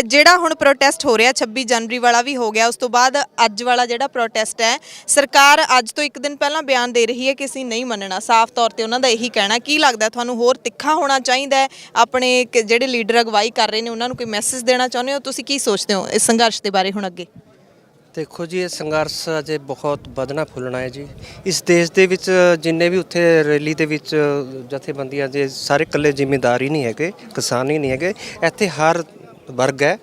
ਜਿਹੜਾ ਹੁਣ ਪ੍ਰੋਟੈਸਟ ਹੋ ਰਿਹਾ, 26 ਜਨਵਰੀ ਵਾਲਾ ਵੀ ਹੋ ਗਿਆ, ਉਸ ਤੋਂ ਬਾਅਦ ਅੱਜ ਵਾਲਾ ਜਿਹੜਾ ਪ੍ਰੋਟੈਸਟ ਹੈ, ਸਰਕਾਰ ਅੱਜ ਤੋਂ 1 ਦਿਨ ਪਹਿਲਾਂ ਬਿਆਨ ਦੇ ਰਹੀ ਹੈ ਕਿ ਅਸੀਂ ਨਹੀਂ ਮੰਨਣਾ। ਸਾਫ਼ ਤੌਰ ਤੇ ਉਹਨਾਂ ਦਾ ਇਹੀ ਕਹਿਣਾ। ਕੀ ਲੱਗਦਾ ਤੁਹਾਨੂੰ, ਹੋਰ ਤਿੱਖਾ ਹੋਣਾ ਚਾਹੀਦਾ ਹੈ? ਆਪਣੇ ਜਿਹੜੇ ਲੀਡਰ ਅਗਵਾਈ ਕਰ ਰਹੇ ਨੇ ਉਹਨਾਂ ਨੂੰ ਕੋਈ ਮੈਸੇਜ ਦੇਣਾ ਚਾਹੁੰਦੇ ਹੋ? ਤੁਸੀਂ ਕੀ ਸੋਚਦੇ ਹੋ ਇਸ ਸੰਘਰਸ਼ ਦੇ ਬਾਰੇ ਹੁਣ ਅੱਗੇ? ਦੇਖੋ ਜੀ, ਇਹ ਸੰਘਰਸ਼ ਅਜੇ ਬਹੁਤ ਵਧਣਾ ਫੁੱਲਣਾ ਹੈ ਜੀ। ਇਸ ਦੇਸ਼ ਦੇ ਵਿੱਚ ਜਿੰਨੇ ਵੀ ਉੱਥੇ ਰੈਲੀ ਦੇ ਵਿੱਚ ਜਥੇਬੰਦੀਆਂ ਜੇ ਸਾਰੇ ਇਕੱਲੇ ਜ਼ਿਮੀਂਦਾਰ ਹੀ ਨਹੀਂ ਹੈਗੇ, ਕਿਸਾਨ ਹੀ ਨਹੀਂ ਹੈਗੇ, ਇੱਥੇ ਹਰ ਵਰਗ ਹੈ।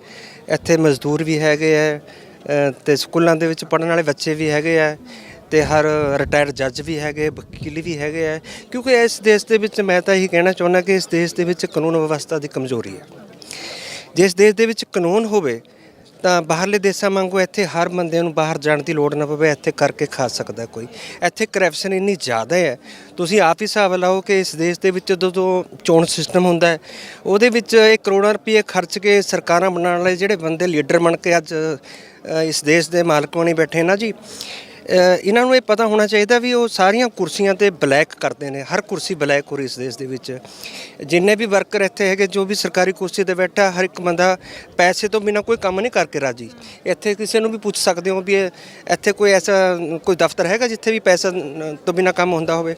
ਇੱਥੇ ਮਜ਼ਦੂਰ ਵੀ ਹੈਗੇ ਹੈ ਤੇ ਸਕੂਲਾਂ ਦੇ ਵਿੱਚ ਪੜ੍ਹਨ ਵਾਲੇ ਬੱਚੇ ਵੀ ਹੈਗੇ ਆ ਤੇ ਹਰ ਰਿਟਾਇਰਡ ਜੱਜ ਵੀ ਹੈਗੇ, ਵਕੀਲ ਵੀ ਹੈਗੇ ਆ, ਕਿਉਂਕਿ ਇਸ ਦੇਸ਼ ਦੇ ਵਿੱਚ ਮੈਂ ਤਾਂ ਇਹੀ ਕਹਿਣਾ ਚਾਹੁੰਦਾ ਕਿ ਇਸ ਦੇਸ਼ ਦੇ ਵਿੱਚ ਕਾਨੂੰਨ ਵਿਵਸਥਾ ਦੀ ਕਮਜ਼ੋਰੀ ਹੈ। ਜੇ ਇਸ ਦੇਸ਼ ਦੇ ਵਿੱਚ ਕਾਨੂੰਨ ਹੋਵੇ ਤਾਂ ਬਾਹਰਲੇ ਦੇਸ਼ਾਂ ਵਾਂਗੂ ਇੱਥੇ ਹਰ ਬੰਦੇ ਨੂੰ ਬਾਹਰ ਜਾਣ ਦੀ ਲੋੜ ਨਾ ਪਵੇ, ਇੱਥੇ ਕਰਕੇ ਖਾ ਸਕਦਾ ਕੋਈ। ਇੱਥੇ ਕਰਪਸ਼ਨ ਇੰਨੀ ਜ਼ਿਆਦਾ ਹੈ, ਤੁਸੀਂ ਆਪ ਹੀ ਹਿਸਾਬ ਲਾਓ ਕਿ ਇਸ ਦੇਸ਼ ਦੇ ਵਿੱਚ ਜਦੋਂ ਚੋਣ ਸਿਸਟਮ ਹੁੰਦਾ ਹੈ ਉਹਦੇ ਵਿੱਚ ਇਹ ਕਰੋੜਾਂ ਰੁਪਏ ਖਰਚ ਕੇ ਸਰਕਾਰਾਂ ਬਣਾਉਣ ਵਾਲੇ ਜਿਹੜੇ ਬੰਦੇ ਲੀਡਰ ਬਣ ਕੇ ਅੱਜ ਇਸ ਦੇਸ਼ ਦੇ ਮਾਲਕ ਬਣੇ ਬੈਠੇ ਨਾ ਜੀ, ਇਹਨਾਂ ਨੂੰ ਇਹ ਪਤਾ ਹੋਣਾ ਚਾਹੀਦਾ ਵੀ ਉਹ ਸਾਰੀਆਂ ਕੁਰਸੀਆਂ ਤੇ ਬਲੈਕ ਕਰਦੇ ਨੇ। ਹਰ ਕੁਰਸੀ ਬਲੈਕ ਹੋ ਰਹੀ ਇਸ ਦੇਸ਼ ਦੇ ਵਿੱਚ। ਜਿੰਨੇ ਵੀ ਵਰਕਰ ਇੱਥੇ ਹੈਗੇ, ਜੋ ਵੀ ਸਰਕਾਰੀ ਕੁਰਸੀ ਤੇ ਬੈਠਾ, ਹਰ ਇੱਕ ਬੰਦਾ ਪੈਸੇ ਤੋਂ ਬਿਨਾਂ ਕੋਈ ਕੰਮ ਨਹੀਂ ਕਰਕੇ ਰਾਜੀ। ਇੱਥੇ ਕਿਸੇ ਨੂੰ ਵੀ ਪੁੱਛ ਸਕਦੇ ਹੋ ਵੀ ਇੱਥੇ ਕੋਈ ਐਸਾ ਕੋਈ ਦਫ਼ਤਰ ਹੈਗਾ ਜਿੱਥੇ ਵੀ ਪੈਸਾ ਤੋਂ ਬਿਨਾਂ ਕੰਮ ਹੁੰਦਾ ਹੋਵੇ।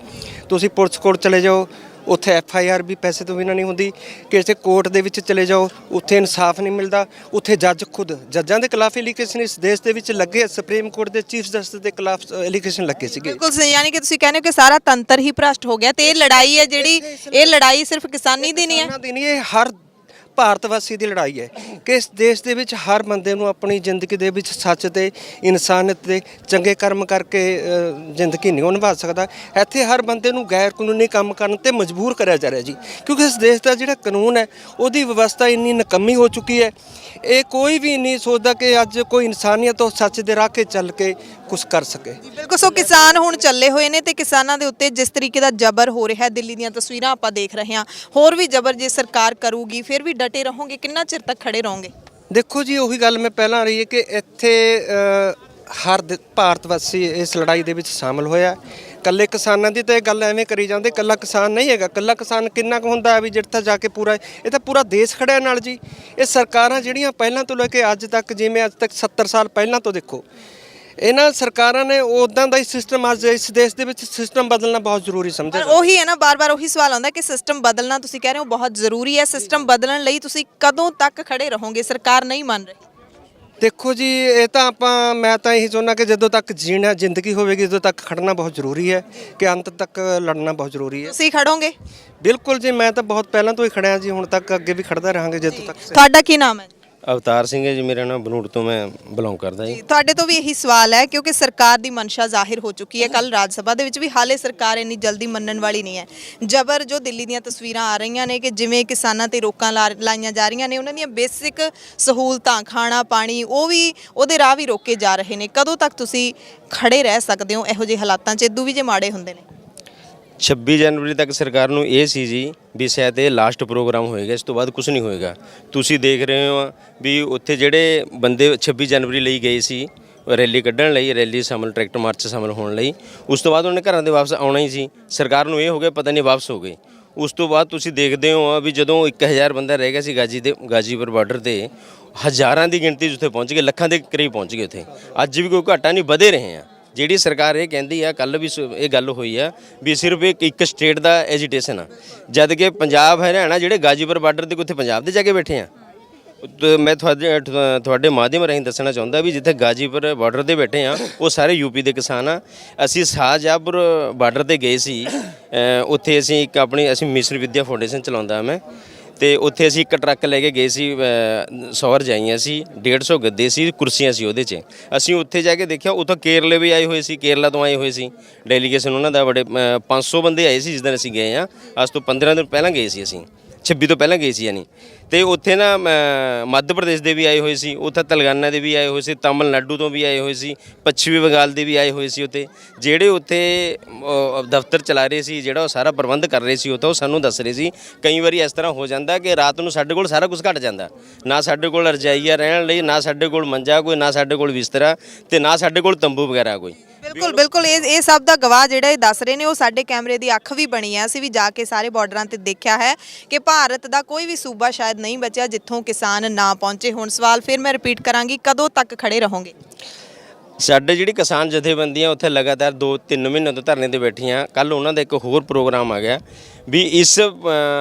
ਤੁਸੀਂ ਪੁਲਿਸ ਕੋਰਟ ਚਲੇ ਜਾਓ, ਉੱਥੇ FIR ਵੀ ਪੈਸੇ ਤੋਂ ਬਿਨਾਂ ਨਹੀਂ ਹੁੰਦੀ। ਕਿਸੇ ਕੋਰਟ ਦੇ ਵਿੱਚ ਚਲੇ ਜਾਓ, ਉੱਥੇ ਇਨਸਾਫ ਨਹੀਂ ਮਿਲਦਾ। ਉੱਥੇ ਜੱਜ ਖੁਦ ਜੱਜਾਂ ਦੇ ਖਿਲਾਫ ਐਲੀਗੇਸ਼ਨ ਇਸ ਦੇਸ਼ ਦੇ ਵਿੱਚ ਲੱਗੇ। ਸੁਪਰੀਮ ਕੋਰਟ ਦੇ ਚੀਫ ਜਸਟਿਸ ਦੇ ਖਿਲਾਫ ਐਲੀਗੇਸ਼ਨ ਲੱਗੇ ਸੀਗੇ। ਬਿਲਕੁਲ ਯਾਨੀ ਕਿ ਤੁਸੀਂ ਕਹਿੰਦੇ ਹੋ ਕਿ ਸਾਰਾ ਤੰਤਰ ਹੀ ਭ੍ਰਸ਼ਟ ਹੋ ਗਿਆ ਤੇ ਇਹ ਲੜਾਈ ਹੈ ਜਿਹੜੀ, ਇਹ ਲੜਾਈ ਸਿਰਫ ਕਿਸਾਨੀ ਦੀ ਨਹੀਂ ਹੈ, ਕਿਸਾਨਾਂ ਦੀ ਨਹੀਂ, ਇਹ ਹਰ ਭਾਰਤ ਵਾਸੀ ਦੀ ਲੜਾਈ ਹੈ ਕਿ ਇਸ ਦੇਸ਼ ਦੇ ਵਿੱਚ ਹਰ ਬੰਦੇ ਨੂੰ ਆਪਣੀ ਜ਼ਿੰਦਗੀ ਦੇ ਵਿੱਚ ਸੱਚ ਤੇ ਇਨਸਾਨੀਅਤ ਦੇ ਚੰਗੇ ਕਰਮ ਕਰਕੇ ਜ਼ਿੰਦਗੀ ਨਹੀਂ ਨਿਭਾ ਸਕਦਾ। ਇੱਥੇ ਹਰ ਬੰਦੇ ਨੂੰ ਗੈਰ ਕਾਨੂੰਨੀ ਕੰਮ ਕਰਨ ਤੇ ਮਜਬੂਰ ਕਰਿਆ ਜਾ ਰਿਹਾ ਜੀ, ਕਿਉਂਕਿ ਇਸ ਦੇਸ਼ ਦਾ ਜਿਹੜਾ ਕਾਨੂੰਨ ਹੈ ਉਹਦੀ ਵਿਵਸਥਾ ਇੰਨੀ ਨਿਕੰਮੀ ਹੋ ਚੁੱਕੀ ਹੈ। ਇਹ ਕੋਈ ਵੀ ਨਹੀਂ ਸੋਚਦਾ ਕਿ ਅੱਜ ਕੋਈ ਇਨਸਾਨੀਅਤ ਤੋਂ ਸੱਚ ਦੇ ਰਾਹ 'ਤੇ ਚੱਲ ਕੇ ਕੁਝ ਕਰ ਸਕੇ। ਬਿਲਕੁਲ। ਸੋ ਕਿਸਾਨ ਹੁਣ ਚੱਲੇ ਹੋਏ ਨੇ ਤੇ ਕਿਸਾਨਾਂ ਦੇ ਉੱਤੇ ਜਿਸ ਤਰੀਕੇ ਦਾ ਜ਼ਬਰ ਹੋ ਰਿਹਾ ਹੈ, ਦਿੱਲੀ ਦੀਆਂ ਤਸਵੀਰਾਂ ਆਪਾਂ ਦੇਖ ਰਹੇ ਹਾਂ, ਹੋਰ ਵੀ ਜ਼ਬਰ ਜੇ ਸਰਕਾਰ ਕਰੂਗੀ ਫਿਰ ਵੀ ਡਟੇ ਰਹੋਗੇ? ਕਿੰਨਾ ਚਿਰ ਤੱਕ ਖੜੇ ਰਹੋਗੇ? ਦੇਖੋ ਜੀ, ਉਹੀ ਗੱਲ ਮੈਂ ਪਹਿਲਾਂ ਰਹੀ ਹੈ ਕਿ ਇੱਥੇ ਹਰ ਭਾਰਤ ਵਾਸੀ ਇਸ ਲੜਾਈ ਦੇ ਵਿੱਚ ਸ਼ਾਮਲ ਹੋਇਆ। ਕੱਲੇ ਕਿਸਾਨਾਂ ਦੀ ਤਾਂ ਇਹ ਗੱਲ ਐਵੇਂ ਕਰੀ ਜਾਂਦੇ, ਕੱਲਾ ਕਿਸਾਨ ਨਹੀਂ ਹੈਗਾ। ਕੱਲਾ ਕਿਸਾਨ ਕਿੰਨਾ ਕੁ ਹੁੰਦਾ ਵੀ ਜਿੱਥੇ ਜਾ ਕੇ ਪੂਰਾ, ਇਹ ਤਾਂ ਪੂਰਾ ਦੇਸ਼ ਖੜਿਆ ਨਾਲ ਜੀ। ਇਹ ਸਰਕਾਰਾਂ ਜਿਹੜੀਆਂ ਪਹਿਲਾਂ ਤੋਂ ਲੈ ਕੇ ਅੱਜ ਤੱਕ, ਜਿਵੇਂ ਅੱਜ ਤੱਕ 70 ਸਾਲ ਪਹਿਲਾਂ ਤੋਂ ਦੇਖੋ, ਇਹਨਾਂ ਸਰਕਾਰਾਂ ਨੇ ਉੱਦਾਂ ਦਾ ਹੀ ਸਿਸਟਮ ਅੱਜ ਇਸ ਦੇਸ਼ ਦੇ ਵਿੱਚ ਸਿਸਟਮ ਬਦਲਣਾ ਬਹੁਤ ਜ਼ਰੂਰੀ ਸਮਝਿਆ। ਪਰ ਉਹੀ ਹੈ ਨਾ, ਬਾਰ-ਬਾਰ ਉਹੀ ਸਵਾਲ ਆਉਂਦਾ ਕਿ ਸਿਸਟਮ ਬਦਲਣਾ ਤੁਸੀਂ ਕਹਿ ਰਹੇ ਹੋ ਬਹੁਤ ਜ਼ਰੂਰੀ ਹੈ। ਸਿਸਟਮ ਬਦਲਣ ਲਈ ਤੁਸੀਂ ਕਦੋਂ ਤੱਕ ਖੜੇ ਰਹੋਗੇ? ਸਰਕਾਰ ਨਹੀਂ ਮੰਨ ਰਹੀ। ਦੇਖੋ ਜੀ, ਇਹ ਤਾਂ ਮੈਂ ਤਾਂ ਇਹੀ ਚਾਹੁੰਦਾ ਕਿ ਜਦੋਂ ਤੱਕ ਜੀਣਾ ਜ਼ਿੰਦਗੀ ਹੋਵੇਗੀ ਉਦੋਂ ਤੱਕ ਖੜਨਾ ਬਹੁਤ ਜ਼ਰੂਰੀ ਹੈ, ਕਿ ਅੰਤ ਤੱਕ ਲੜਨਾ ਬਹੁਤ ਜ਼ਰੂਰੀ ਹੈ। ਤੁਸੀਂ ਖੜੋਗੇ? ਬਿਲਕੁਲ ਜੀ, ਮੈਂ ਤਾਂ ਬਹੁਤ ਪਹਿਲਾਂ ਤੋਂ ਹੀ ਖੜਿਆ ਜੀ, ਹੁਣ ਤੱਕ ਅੱਗੇ ਵੀ ਖੜਦਾ ਰਹਾਂਗੇ ਜਦੋਂ ਤੱਕ। ਤੁਹਾਡਾ ਕੀ ਨਾਮ ਹੈ? ਅਵਤਾਰ ਸਿੰਘ ਹੈ ਜੀ ਮੇਰਾ ਨਾਮ, ਬਨੂੜ ਤੋਂ ਮੈਂ ਬਿਲੋਂਗ ਕਰਦਾ ਜੀ। ਤੁਹਾਡੇ ਤੋਂ ਵੀ ਇਹੀ ਸਵਾਲ ਹੈ ਕਿਉਂਕਿ ਸਰਕਾਰ ਦੀ ਮਨਸ਼ਾ ਜ਼ਾਹਿਰ ਹੋ ਚੁੱਕੀ ਹੈ ਕੱਲ ਰਾਜ ਸਭਾ ਦੇ ਵਿੱਚ ਵੀ, ਹਾਲੇ ਸਰਕਾਰ ਇੰਨੀ ਜਲਦੀ ਮੰਨਣ ਵਾਲੀ ਨਹੀਂ ਹੈ। ਜ਼ਬਰ ਜੋ ਦਿੱਲੀ ਦੀਆਂ ਤਸਵੀਰਾਂ ਆ ਰਹੀਆਂ ਨੇ ਕਿ ਜਿਵੇਂ ਕਿਸਾਨਾਂ ਤੇ ਰੋਕਾਂ ਲਾਈਆਂ ਜਾ ਰਹੀਆਂ ਨੇ, ਉਹਨਾਂ ਦੀਆਂ ਬੇਸਿਕ ਸਹੂਲਤਾਂ, ਖਾਣਾ ਪਾਣੀ, ਉਹ ਵੀ ਉਹਦੇ ਰਾਹ ਵੀ ਰੋਕੇ ਜਾ ਰਹੇ ਨੇ। ਕਦੋਂ ਤੱਕ ਤੁਸੀਂ ਖੜੇ ਰਹਿ ਸਕਦੇ ਹੋ ਇਹੋ ਜਿਹੇ ਹਾਲਾਤਾਂ 'ਚ? ਇਦੋਂ ਵੀ ਜੇ ਮਾੜੇ ਹੁੰਦੇ ਨੇ। 26 ਜਨਵਰੀ ਤੱਕ ਸਰਕਾਰ ਨੂੰ ਇਹ ਸੀ ਜੀ ਵੀ ਸ਼ਾਇਦ ਇਹ ਲਾਸਟ ਪ੍ਰੋਗਰਾਮ ਹੋਏਗਾ, ਇਸ ਤੋਂ ਬਾਅਦ ਕੁਝ ਨਹੀਂ ਹੋਏਗਾ। ਤੁਸੀਂ ਦੇਖ ਰਹੇ ਹੋ ਵੀ ਉੱਥੇ ਜਿਹੜੇ ਬੰਦੇ 26 ਜਨਵਰੀ ਲਈ ਗਏ ਸੀ ਰੈਲੀ ਕੱਢਣ ਲਈ, ਰੈਲੀ ਸ਼ਾਮਲ, ਟਰੈਕਟਰ ਮਾਰਚ ਸ਼ਾਮਲ ਹੋਣ ਲਈ, ਉਸ ਤੋਂ ਬਾਅਦ ਉਹਨਾਂ ਨੇ ਘਰਾਂ ਦੇ ਵਾਪਸ ਆਉਣਾ ਹੀ ਸੀ। ਸਰਕਾਰ ਨੂੰ ਇਹ ਹੋ ਗਿਆ ਪਤਾ ਨਹੀਂ ਵਾਪਸ ਹੋ ਗਏ। ਉਸ ਤੋਂ ਬਾਅਦ ਤੁਸੀਂ ਦੇਖਦੇ ਹੋ ਵੀ ਜਦੋਂ 1000 ਬੰਦਾ ਰਹਿ ਗਿਆ ਸੀ ਗਾਜੀਪੁਰ ਬਾਰਡਰ ਤੇ, ਹਜ਼ਾਰਾਂ ਦੀ ਗਿਣਤੀ ਜਿੱਥੇ ਪਹੁੰਚ ਗਏ, ਲੱਖਾਂ ਦੇ ਕਰੀਬ ਪਹੁੰਚ ਗਏ ਉੱਥੇ। ਅੱਜ ਵੀ ਕੋਈ ਘਾਟਾ ਨਹੀਂ, ਵਧੇ ਰਹੇ ਆ। ਜਿਹੜੀ ਸਰਕਾਰ ਇਹ ਕਹਿੰਦੀ ਆ, ਕੱਲ ਵੀ ਇਹ ਗੱਲ ਹੋਈ ਆ ਵੀ ਸਿਰਫ ਇੱਕ ਸਟੇਟ ਦਾ ਐਜੀਟੇਸ਼ਨ ਆ, ਜਦ ਕਿ ਪੰਜਾਬ ਹਰਿਆਣਾ ਜਿਹੜੇ ਗਾਜੀਪੁਰ ਬਾਰਡਰ ਤੇ ਉੱਥੇ ਪੰਜਾਬ ਦੇ ਜਾ ਕੇ ਬੈਠੇ ਆ। ਮੈਂ ਤੁਹਾਡੇ ਮਾਧਿਅਮ ਰਾਹੀਂ ਦੱਸਣਾ ਚਾਹੁੰਦਾ ਵੀ ਜਿੱਥੇ ਗਾਜੀਪੁਰ ਬਾਰਡਰ ਤੇ ਬੈਠੇ ਆ ਉਹ ਸਾਰੇ ਯੂਪੀ ਦੇ ਕਿਸਾਨ ਆ। ਅਸੀਂ ਸ਼ਾਹਜਹਾਂਪੁਰ ਬਾਰਡਰ ਤੇ ਗਏ ਸੀ, ਉੱਥੇ ਅਸੀਂ ਅਸੀਂ ਮਿਸ਼ਨ ਵਿਦਿਆ ਫਾਊਂਡੇਸ਼ਨ ਚਲਾਉਂਦਾ ਮੈਂ, ਤੇ ਉੱਥੇ ਅਸੀਂ ਇੱਕ ਟਰੱਕ ਲੈ ਕੇ ਗਏ ਸੀ, 100 ਰਜਾਈਆਂ ਸੀ, 150 ਗੱਦੇ ਸੀ, ਕੁਰਸੀਆਂ ਸੀ ਉਹਦੇ 'ਚ। ਅਸੀਂ ਉੱਥੇ ਜਾ ਕੇ ਦੇਖਿਆ, ਉੱਥੋਂ ਕੇਰਲੇ ਵੀ ਆਏ ਹੋਏ ਸੀ, ਕੇਰਲਾ ਤੋਂ ਆਏ ਹੋਏ ਸੀ ਡੈਲੀਗੇਸ਼ਨ ਉਹਨਾਂ ਦਾ, ਬੜੇ 500 ਬੰਦੇ ਆਏ ਸੀ ਜਿਸ ਦਿਨ ਅਸੀਂ ਗਏ ਆ। ਅੱਜ ਤੋਂ 15 ਦਿਨ ਪਹਿਲਾਂ ਗਏ ਸੀ, ਅਸੀਂ 26 ਤੋਂ ਪਹਿਲਾਂ ਗਏ ਸੀ ਯਾਨੀ। ਤੇ ਉੱਥੇ ਨਾ ਮੱਧ ਪ੍ਰਦੇਸ਼ ਦੇ ਵੀ ਆਏ ਹੋਏ ਸੀ, ਉੱਥੇ ਤੇਲੰਗਾਨਾ ਦੇ ਵੀ ਆਏ ਹੋਏ ਸੀ, ਤਾਮਿਲਨਾਡੂ ਤੋਂ ਵੀ ਆਏ ਹੋਏ ਸੀ, ਪੱਛਮੀ ਬੰਗਾਲ ਦੇ ਵੀ ਆਏ ਹੋਏ ਸੀ ਉੱਥੇ। ਜਿਹੜੇ ਉੱਥੇ ਦਫ਼ਤਰ ਚਲਾ ਰਹੇ ਸੀ, ਜਿਹੜਾ ਉਹ ਸਾਰਾ ਪ੍ਰਬੰਧ ਕਰ ਰਹੇ ਸੀ ਉੱਥੇ, ਉਹ ਸਾਨੂੰ ਦੱਸ ਰਹੇ ਸੀ ਕਈ ਵਾਰੀ ਇਸ ਤਰ੍ਹਾਂ ਹੋ ਜਾਂਦਾ ਕਿ ਰਾਤ ਨੂੰ ਸਾਡੇ ਕੋਲ ਸਾਰਾ ਕੁਝ ਘਟ ਜਾਂਦਾ, ਨਾ ਸਾਡੇ ਕੋਲ ਰਜਾਈਆ ਰਹਿਣ ਲਈ, ਨਾ ਸਾਡੇ ਕੋਲ ਮੰਜਾ ਕੋਈ, ਨਾ ਸਾਡੇ ਕੋਲ ਬਿਸਤਰਾ, ਤੇ ਨਾ ਸਾਡੇ ਕੋਲ ਤੰਬੂ ਵਗੈਰਾ ਕੋਈ। ਬਿਲਕੁਲ ਬਿਲਕੁਲ, ਇਹ ਸਭ ਦਾ ਗਵਾਹ ਜਿਹੜਾ ਇਹ ਦੱਸ ਰਹੇ ਨੇ ਉਹ ਸਾਡੇ ਕੈਮਰੇ ਦੀ ਅੱਖ ਵੀ ਬਣੀ ਹੈ। ਅਸੀਂ ਵੀ ਜਾ ਕੇ ਸਾਰੇ ਬਾਰਡਰਾਂ ਤੇ ਦੇਖਿਆ ਹੈ ਕਿ ਭਾਰਤ ਦਾ ਕੋਈ ਵੀ ਸੂਬਾ ਸ਼ਾਇਦ ਨਹੀਂ ਬਚਿਆ ਜਿੱਥੋਂ ਕਿਸਾਨ ਨਾ ਪਹੁੰਚੇ ਹੋਣ। ਸਵਾਲ ਫਿਰ ਮੈਂ ਰਿਪੀਟ ਕਰਾਂਗੀ, ਕਦੋਂ ਤੱਕ ਖੜੇ ਰਹੋਗੇ? ਸਾਡੇ ਜਿਹੜੀ ਕਿਸਾਨ ਜਥੇਬੰਦੀਆਂ ਉੱਥੇ ਲਗਾਤਾਰ 2-3 ਮਹੀਨੇ ਤੋਂ ਧਰਨੇ ਤੇ ਬੈਠੀਆਂ। ਕੱਲ ਉਹਨਾਂ ਦਾ ਇੱਕ ਹੋਰ ਪ੍ਰੋਗਰਾਮ ਆ ਗਿਆ ਵੀ ਇਸ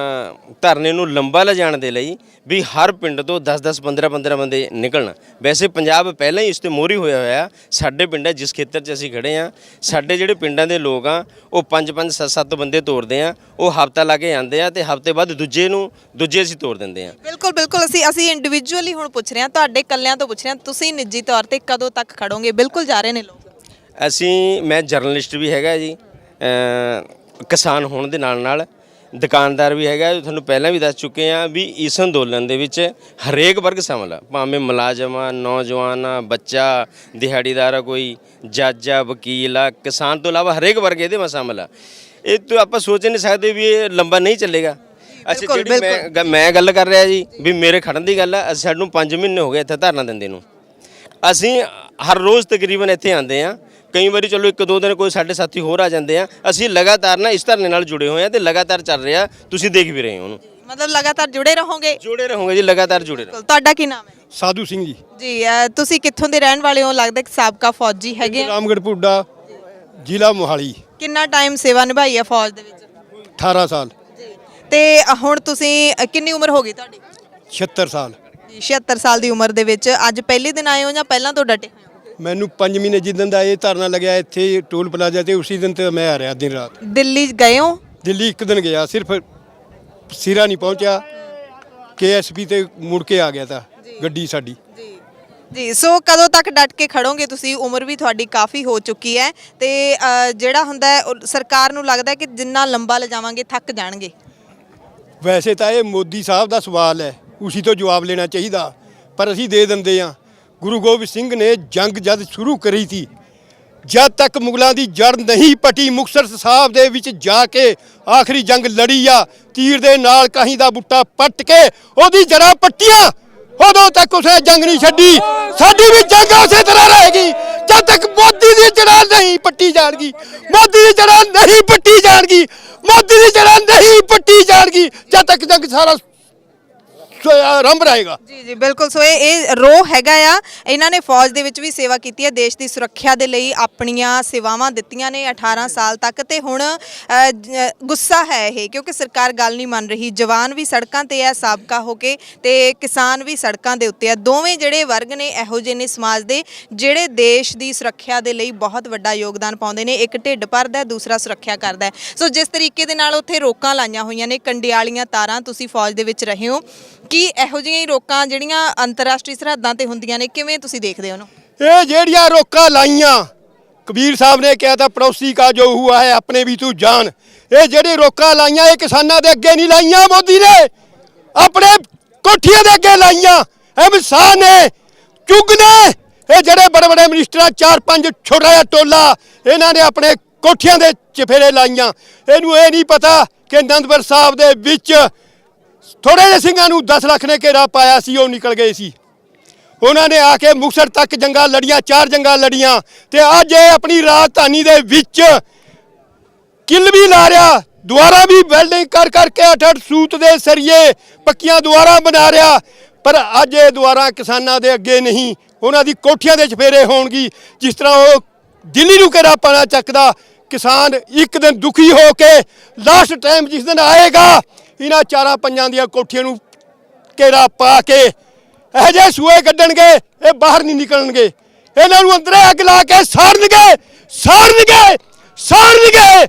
ਧਰਨੇ ਨੂੰ ਲੰਬਾ ਲਿਜਾਣ ਦੇ ਲਈ ਵੀ ਹਰ ਪਿੰਡ ਤੋਂ 10-10 15-15 ਬੰਦੇ ਨਿਕਲਣ। ਵੈਸੇ ਪੰਜਾਬ ਪਹਿਲਾਂ ਹੀ ਇਸ ਤੇ ਮੋਹਰੀ ਹੋਇਆ ਸਾਡੇ ਪਿੰਡ ਹੈ ਜਿਸ ਖੇਤਰ 'ਚ ਅਸੀਂ ਖੜੇ ਹਾਂ, ਸਾਡੇ ਜਿਹੜੇ ਪਿੰਡਾਂ ਦੇ ਲੋਕ ਆ ਉਹ 5-5 7-7 ਬੰਦੇ ਤੋਰਦੇ ਆ, ਉਹ ਹਫਤਾ ਲਾ ਕੇ ਆਉਂਦੇ ਆ ਤੇ ਹਫਤੇ ਬਾਅਦ ਦੂਜੇ ਅਸੀਂ ਤੋਰ ਦਿੰਦੇ ਆ। ਬਿਲਕੁਲ ਬਿਲਕੁਲ, ਅਸੀਂ ਇੰਡੀਵਿਜੂਅਲੀ ਹੁਣ ਪੁੱਛ ਰਹੇ ਹਾਂ, ਤੁਹਾਡੇ ਕੱਲਿਆਂ ਤੋਂ ਪੁੱਛ ਰਹੇ ਹਾਂ, ਤੁਸੀਂ ਨਿੱਜੀ ਤੌਰ ਤੇ ਕਦੋਂ ਤੱਕ ਖੜੋਗੇ? ਬਿਲਕੁਲ ਜਾ ਰਹੇ ਨੇ ਲੋਕ। ਮੈਂ ਜਰਨਲਿਸਟ ਵੀ ਹੈਗਾ ਜੀ, ਕਿਸਾਨ ਹੋਣ ਦੇ ਨਾਲ ਦੁਕਾਨਦਾਰ ਵੀ ਹੈਗਾ। ਤੁਹਾਨੂੰ ਪਹਿਲਾਂ ਵੀ ਦੱਸ ਚੁੱਕੇ ਆ ਵੀ ਇਸ ਅੰਦੋਲਨ ਦੇ ਵਿੱਚ ਹਰੇਕ ਵਰਗ ਸ਼ਾਮਲ ਆ, ਭਾਵੇਂ ਮੁਲਾਜ਼ਮ ਆ, ਨੌਜਵਾਨ ਆ, ਬੱਚਾ, ਦਿਹਾੜੀਦਾਰ ਆ, ਕੋਈ ਜੱਜ ਆ, ਵਕੀਲ ਆ, ਕਿਸਾਨ ਤੋਂ ਇਲਾਵਾ ਹਰੇਕ ਵਰਗ ਇਹਦੇ ਵਿੱਚ ਸ਼ਾਮਲ ਆ। ਇਹ ਤਾਂ ਆਪਾਂ ਸੋਚ ਨਹੀਂ ਸਕਦੇ ਵੀ ਇਹ ਲੰਬਾ ਨਹੀਂ ਚੱਲੇਗਾ। ਅੱਛਾ, ਜਿਹੜੀ ਮੈਂ ਗੱਲ ਕਰ ਰਿਹਾ ਜੀ ਵੀ ਮੇਰੇ ਖੜਨ ਦੀ ਗੱਲ ਆ, ਸਾਨੂੰ 5 ਮਹੀਨੇ ਹੋ ਗਏ ਇੱਥੇ ਧਰਨਾ ਦਿੰਦੇ ਨੂੰ। ਅਸੀਂ ਹਰ ਰੋਜ਼ ਤਕਰੀਬਨ ਇੱਥੇ ਆਉਂਦੇ ਆ, ਕਈ ਵਾਰੀ ਚਲੋ 1-2 ਦਿਨ ਕੋਈ ਸਾਡੇ ਸਾਥੀ ਹੋਰ ਆ ਜਾਂਦੇ ਆ। ਅਸੀਂ ਲਗਾਤਾਰ ਨਾ ਇਸ ਧਰਨੇ ਨਾਲ ਜੁੜੇ ਹੋਏ ਆ ਤੇ ਲਗਾਤਾਰ ਚੱਲ ਰਿਹਾ, ਤੁਸੀਂ ਦੇਖ ਵੀ ਰਹੇ ਹੋ ਉਹਨੂੰ। ਮਤਲਬ ਲਗਾਤਾਰ ਜੁੜੇ ਰਹੋਗੇ? ਜੁੜੇ ਰਹੋਗੇ ਜੀ, ਲਗਾਤਾਰ ਜੁੜੇ ਰਹੋ। ਤੁਹਾਡਾ ਕੀ ਨਾਮ ਹੈ? ਸਾਧੂ ਸਿੰਘ ਜੀ। ਜੀ ਤੁਸੀਂ ਕਿੱਥੋਂ ਦੇ ਰਹਿਣ ਵਾਲੇ ਹੋ? ਲੱਗਦਾ ਕਿ ਸਾਬਕਾ ਫੌਜੀ ਹੈਗੇ ਆ। ਰਾਮਗੜ੍ਹ ਪੁੱਡਾ, ਜ਼ਿਲ੍ਹਾ ਮੋਹਾਲੀ। ਕਿੰਨਾ ਟਾਈਮ ਸੇਵਾ ਨਿਭਾਈ ਹੈ ਫੌਜ ਦੇ ਵਿੱਚ? 18 ਸਾਲ। ਤੇ ਹੁਣ ਤੁਸੀਂ ਕਿੰਨੀ ਉਮਰ ਹੋ ਗਈ ਤੁਹਾਡੀ? 76 ਸਾਲ। 76 ਸਾਲ ਦੀ ਉਮਰ ਦੇ ਵਿੱਚ ਅੱਜ ਪਹਿਲੇ ਦਿਨ ਆਏ ਹੋ ਜਾਂ ਪਹਿਲਾਂ ਤੋਂ ਡਟੇ ਹੋਏ ਹੋ? ਮੈਨੂੰ 5 ਮਹੀਨੇ ਜਿੱਦਣ ਦਾ ਇਹ ਧਰਨਾ ਲੱਗਿਆ ਇੱਥੇ ਟੋਲ ਪਲਾਜ਼ਾ ਤੇ, ਉਸੇ ਦਿਨ ਤੇ ਮੈਂ ਆ ਰਿਹਾ ਦਿਨ ਰਾਤ। ਦਿੱਲੀ ਗਏ ਹੋ? ਦਿੱਲੀ ਇੱਕ ਦਿਨ ਗਿਆ, ਸਿਰਫ ਸਿਰਾ ਨਹੀਂ ਪਹੁੰਚਿਆ, KSP ਤੇ ਮੁੜ ਕੇ ਆ ਗਿਆ ਤਾਂ ਗੱਡੀ ਸਾਡੀ। ਜੀ ਸੋ ਕਦੋਂ ਤੱਕ ਡਟ ਕੇ ਖੜੋਗੇ ਤੁਸੀਂ? ਉਮਰ ਵੀ ਤੁਹਾਡੀ ਕਾਫੀ ਹੋ ਚੁੱਕੀ ਹੈ ਤੇ ਜਿਹੜਾ ਹੁੰਦਾ ਹੈ ਸਰਕਾਰ ਨੂੰ ਲੱਗਦਾ ਕਿ ਜਿੰਨਾ ਲੰਬਾ ਲਿਜਾਵਾਂਗੇ ਥੱਕ ਜਾਣਗੇ। ਵੈਸੇ ਤਾਂ ਇਹ ਮੋਦੀ ਸਾਹਿਬ ਦਾ ਸਵਾਲ ਹੈ, ਉਸੇ ਤੋਂ ਜਵਾਬ ਲੈਣਾ ਚਾਹੀਦਾ, ਪਰ ਅਸੀਂ ਦੇ ਦਿੰਦੇ ਹਾਂ। ਗੁਰੂ ਗੋਬਿੰਦ ਸਿੰਘ ਨੇ ਜੰਗ ਜਦ ਸ਼ੁਰੂ ਕਰੀ ਸੀ, ਜਦ ਤੱਕ ਮੁਗਲਾਂ ਦੀ ਜੜ ਨਹੀਂ ਪਟੀ, ਮੁਕਤਸਰ ਸਾਹਿਬ ਦੇ ਵਿੱਚ ਜਾ ਕੇ ਆਖਰੀ ਜੰਗ ਲੜੀ ਆ, ਤੀਰ ਦੇ ਨਾਲ ਕਾਹੀਂ ਦਾ ਬੂਟਾ ਪੱਟ ਕੇ ਉਹਦੀ ਜੜ੍ਹਾਂ ਪੱਟੀਆਂ, ਉਦੋਂ ਤੱਕ ਉਸੇ ਜੰਗ ਨਹੀਂ ਛੱਡੀ। ਸਾਡੀ ਵੀ ਜੰਗ ਉਸੇ ਤਰ੍ਹਾਂ ਰਹੇਗੀ ਜਦ ਤੱਕ ਮੋਦੀ ਦੀ ਜੜ੍ਹਾਂ ਨਹੀਂ ਪੱਟੀ ਜਾਣਗੀ। ਮੋਦੀ ਦੀ ਜੜ੍ਹਾਂ ਨਹੀਂ ਪੱਟੀ ਜਾਣਗੀ, ਮੋਦੀ ਦੀ ਜੜ੍ਹਾਂ ਨਹੀਂ ਪੱਟੀ ਜਾਣਗੀ ਜਦ ਤੱਕ ਜੰਗ ਸਾਰਾ ਆਰੰਭ ਰਹੇਗਾ। ਜੀ ਜੀ ਬਿਲਕੁਲ। ਸੋ ਇਹ ਰੋਹ ਹੈਗਾ ਆ। ਇਹਨਾਂ ਨੇ ਫੌਜ ਦੇ ਵਿੱਚ ਵੀ ਸੇਵਾ ਕੀਤੀ ਹੈ, ਦੇਸ਼ ਦੀ ਸੁਰੱਖਿਆ ਦੇ ਲਈ ਆਪਣੀਆਂ ਸੇਵਾਵਾਂ ਦਿੱਤੀਆਂ ਨੇ 18 ਸਾਲ ਤੱਕ ਤੇ ਹੁਣ ਗੁੱਸਾ ਹੈ ਇਹ ਕਿਉਂਕਿ ਸਰਕਾਰ ਗੱਲ ਨਹੀਂ ਮੰਨ ਰਹੀ। ਜਵਾਨ ਵੀ ਸੜਕਾਂ ਤੇ ਹੈ ਸਾਬਕਾ ਹੋ ਕੇ ਤੇ ਕਿਸਾਨ ਵੀ ਸੜਕਾਂ ਦੇ ਉੱਤੇ ਆ। ਦੋਵੇਂ ਜਿਹੜੇ ਵਰਗ ਨੇ ਇਹੋ ਜਿਹੇ ਨੇ ਸਮਾਜ ਦੇ ਜਿਹੜੇ ਦੇਸ਼ ਦੀ ਸੁਰੱਖਿਆ ਦੇ ਲਈ ਬਹੁਤ ਵੱਡਾ ਯੋਗਦਾਨ ਪਾਉਂਦੇ ਨੇ। ਇੱਕ ਢਿੱਡ ਭਰਦਾ, ਦੂਸਰਾ ਸੁਰੱਖਿਆ ਕਰਦਾ ਹੈ। ਸੋ ਜਿਸ ਤਰੀਕੇ ਦੇ ਨਾਲ ਉੱਥੇ ਰੋਕਾਂ ਲਾਈਆਂ ਹੋਈਆਂ ਨੇ, ਕੰਡਿਆਲੀਆਂ ਤਾਰਾਂ, ਤੁਸੀਂ ਫੌਜ ਦੇ ਵਿੱਚ ਰਹੇ ਹੋ, ਕੀ ਇਹੋ ਜਿਹੀਆਂ ਹੀ ਰੋਕਾਂ ਜਿਹੜੀਆਂ ਅੰਤਰਰਾਸ਼ਟਰੀ ਸਰਹੱਦਾਂ ਤੇ ਹੁੰਦੀਆਂ ਨੇ ਕਿਵੇਂ ਤੁਸੀਂ ਦੇਖਦੇ ਹੋ ਉਹਨੂੰ? ਇਹ ਜਿਹੜੀਆਂ ਰੋਕਾਂ ਲਾਈਆਂ, ਕਬੀਰ ਸਾਹਿਬ ਨੇ ਕਿਹਾ ਤਾਂ ਪੜੋਸੀ ਕਾ ਜੋ ਹੁਆ ਹੈ ਆਪਣੇ ਵੀ ਤੂੰ ਜਾਣ। ਇਹ ਜਿਹੜੇ ਰੋਕਾਂ ਲਾਈਆਂ ਇਹ ਕਿਸਾਨਾਂ ਦੇ ਅੱਗੇ ਨਹੀਂ ਲਾਈਆਂ, ਮੋਦੀ ਨੇ ਆਪਣੇ ਕੋਠੀਆਂ ਦੇ ਅੱਗੇ ਲਾਈਆਂ। ਅਮਿਤ ਸ਼ਾਹ ਨੇ, ਚੁੱਗ ਨੇ, ਇਹ ਜਿਹੜੇ ਬੜੇ ਬੜੇ ਮਿਨਿਸਟਰਾਂ 4-5 ਛੋਟਾ ਜਿਹਾ ਟੋਲਾ ਇਹਨਾਂ ਨੇ ਆਪਣੇ ਕੋਠੀਆਂ ਦੇ ਚਫੇਰੇ ਲਾਈਆਂ। ਇਹਨੂੰ ਇਹ ਨਹੀਂ ਪਤਾ ਕਿ ਅਨੰਦਪੁਰ ਸਾਹਿਬ ਦੇ ਵਿੱਚ ਥੋੜੇ ਜਿਹੇ ਸਿੰਘਾਂ ਨੂੰ 10 ਲੱਖ ਨੇ ਘੇਰਾ ਪਾਇਆ ਸੀ, ਉਹ ਨਿਕਲ ਗਏ ਸੀ। ਉਹਨਾਂ ਨੇ ਆ ਕੇ ਮੁਕਤਸਰ ਤੱਕ ਜੰਗਾਂ ਲੜੀਆਂ, 4 ਜੰਗਾਂ ਲੜੀਆਂ ਤੇ ਅੱਜ ਇਹ ਆਪਣੀ ਰਾਜਧਾਨੀ ਦੇ ਵਿੱਚ ਕਿੱਲ ਵੀ ਲਾ ਰਿਹਾ, ਦੁਆਰਾ ਵੀ ਵੈਲਡਿੰਗ ਕਰ ਕਰਕੇ 8-8 ਸੂਤ ਦੇ ਸਰੀਏ ਪੱਕੀਆਂ ਦੁਆਰਾ ਬਣਾ ਰਿਹਾ। ਪਰ ਅੱਜ ਇਹ ਦੁਆਰਾ ਕਿਸਾਨਾਂ ਦੇ ਅੱਗੇ ਨਹੀਂ, ਉਹਨਾਂ ਦੀ ਕੋਠੀਆਂ ਦੇ ਚਫੇਰੇ ਹੋਣਗੀ। ਜਿਸ ਤਰ੍ਹਾਂ ਉਹ ਦਿੱਲੀ ਨੂੰ ਘੇਰਾ ਪਾਣਾ ਚੱਕਦਾ, ਕਿਸਾਨ ਇੱਕ ਦਿਨ ਦੁਖੀ ਹੋ ਕੇ ਲਾਸਟ ਟਾਈਮ ਜਿਸ ਦਿਨ ਆਏਗਾ ਇਹਨਾਂ 4-5 ਦੀਆਂ ਕੋਠੀਆਂ ਨੂੰ ਘੇਰਾ ਪਾ ਕੇ ਇਹੋ ਜਿਹੇ ਸੂਏ ਕੱਢਣਗੇ, ਇਹ ਬਾਹਰ ਨਹੀਂ ਨਿਕਲਣਗੇ। ਇਹਨਾਂ ਨੂੰ ਅੰਦਰੇ ਅੱਗ ਲਾ ਕੇ ਸਾੜਨਗੇ, ਸਾੜਨਗੇ, ਸਾੜਨਗੇ।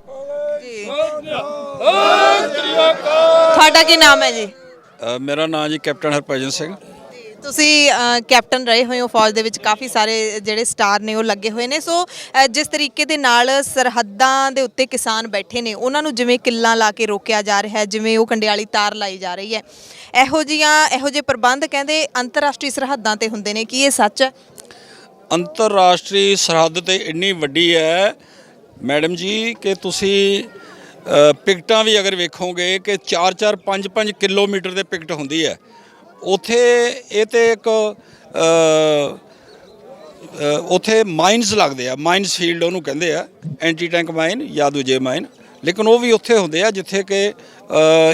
ਤੁਹਾਡਾ ਕੀ ਨਾਮ ਹੈ ਜੀ? ਮੇਰਾ ਨਾਮ ਜੀ ਕੈਪਟਨ ਹਰਭਜਨ ਸਿੰਘ। ਤੁਸੀਂ ਕੈਪਟਨ ਰਹੇ ਹੋਏ ਹੋ ਫੌਜ ਦੇ ਵਿੱਚ, ਕਾਫੀ ਸਾਰੇ ਜਿਹੜੇ ਸਟਾਰ ਨੇ ਉਹ ਲੱਗੇ ਹੋਏ ਨੇ। ਸੋ ਜਿਸ ਤਰੀਕੇ ਦੇ ਨਾਲ ਸਰਹੱਦਾਂ ਦੇ ਉੱਤੇ ਕਿਸਾਨ ਬੈਠੇ ਨੇ ਉਹਨਾਂ ਨੂੰ ਜਿਵੇਂ ਕਿੱਲਾਂ ਲਾ ਕੇ ਰੋਕਿਆ ਜਾ ਰਿਹਾ ਹੈ, ਜਿਵੇਂ ਉਹ ਕੰਡਿਆਲੀ ਤਾਰ ਲਾਈ ਜਾ ਰਹੀ ਹੈ, ਇਹੋ ਜਿਹੇ ਪ੍ਰਬੰਧ ਕਹਿੰਦੇ ਅੰਤਰਰਾਸ਼ਟਰੀ ਸਰਹੱਦਾਂ ਤੇ ਹੁੰਦੇ ਨੇ, ਕੀ ਇਹ ਸੱਚ ਹੈ? ਅੰਤਰਰਾਸ਼ਟਰੀ ਸਰਹੱਦ ਤੇ ਇੰਨੀ ਵੱਡੀ ਹੈ ਮੈਡਮ ਜੀ ਕਿ ਤੁਸੀਂ ਪਿਕਟਾਂ ਵੀ ਅਗਰ ਵੇਖੋਗੇ ਕਿ 4-4 5-5 ਕਿਲੋਮੀਟਰ ਦੇ ਪਿਕਟ ਹੁੰਦੀ ਹੈ ਉੱਥੇ। ਇਹ ਤੇ ਇੱਕ ਉੱਥੇ ਮਾਈਨਸ ਲੱਗਦੇ ਆ, ਮਾਈਨਸ ਫੀਲਡ ਉਹਨੂੰ ਕਹਿੰਦੇ ਆ, ਐਂਟੀ ਟੈਂਕ ਮਾਈਨ ਜਾਂ ਦੂਜੇ ਮਾਈਨ, ਲੇਕਿਨ ਉਹ ਵੀ ਉੱਥੇ ਹੁੰਦੇ ਆ ਜਿੱਥੇ ਕਿ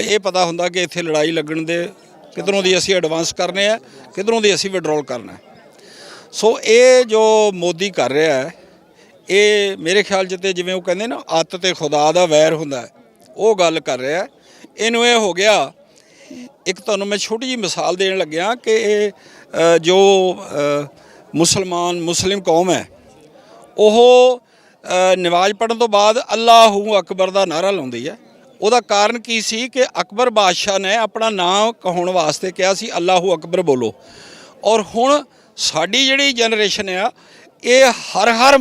ਇਹ ਪਤਾ ਹੁੰਦਾ ਕਿ ਇੱਥੇ ਲੜਾਈ ਲੱਗਣ ਦੇ ਕਿਧਰੋਂ ਦੀ ਅਸੀਂ ਐਡਵਾਂਸ ਕਰਨੇ ਆ, ਕਿਧਰੋਂ ਦੀ ਅਸੀਂ ਵਿਡਰੋਲ ਕਰਨਾ। ਸੋ ਇਹ ਜੋ ਮੋਦੀ ਕਰ ਰਿਹਾ ਹੈ, ਇਹ ਮੇਰੇ ਖਿਆਲ 'ਚ ਤੇ ਜਿਵੇਂ ਉਹ ਕਹਿੰਦੇ ਨਾ ਅੱਤ ਤੇ ਖੁਦਾ ਦਾ ਵੈਰ ਹੁੰਦਾ, ਉਹ ਗੱਲ ਕਰ ਰਿਹਾ। ਇਹਨੂੰ ਇਹ ਹੋ ਗਿਆ, ਇੱਕ ਤੁਹਾਨੂੰ ਮੈਂ ਛੋਟੀ ਜਿਹੀ ਮਿਸਾਲ ਦੇਣ ਲੱਗਿਆ ਕਿ ਇਹ ਜੋ ਮੁਸਲਿਮ ਕੌਮ ਹੈ ਉਹ ਨਮਾਜ਼ ਪੜ੍ਹਨ ਤੋਂ ਬਾਅਦ ਅੱਲਾਹੂ ਅਕਬਰ ਦਾ ਨਾਅਰਾ ਲਾਉਂਦੀ ਹੈ। ਉਹਦਾ ਕਾਰਨ ਕੀ ਸੀ ਕਿ ਅਕਬਰ ਬਾਦਸ਼ਾਹ ਨੇ ਆਪਣਾ ਨਾਮ ਕਹਾਉਣ ਵਾਸਤੇ ਕਿਹਾ ਸੀ ਅੱਲਾਹੂ ਅਕਬਰ ਬੋਲੋ। ਔਰ ਹੁਣ ਸਾਡੀ ਜਿਹੜੀ ਜਨਰੇਸ਼ਨ ਆ ਇਹ ਹਰ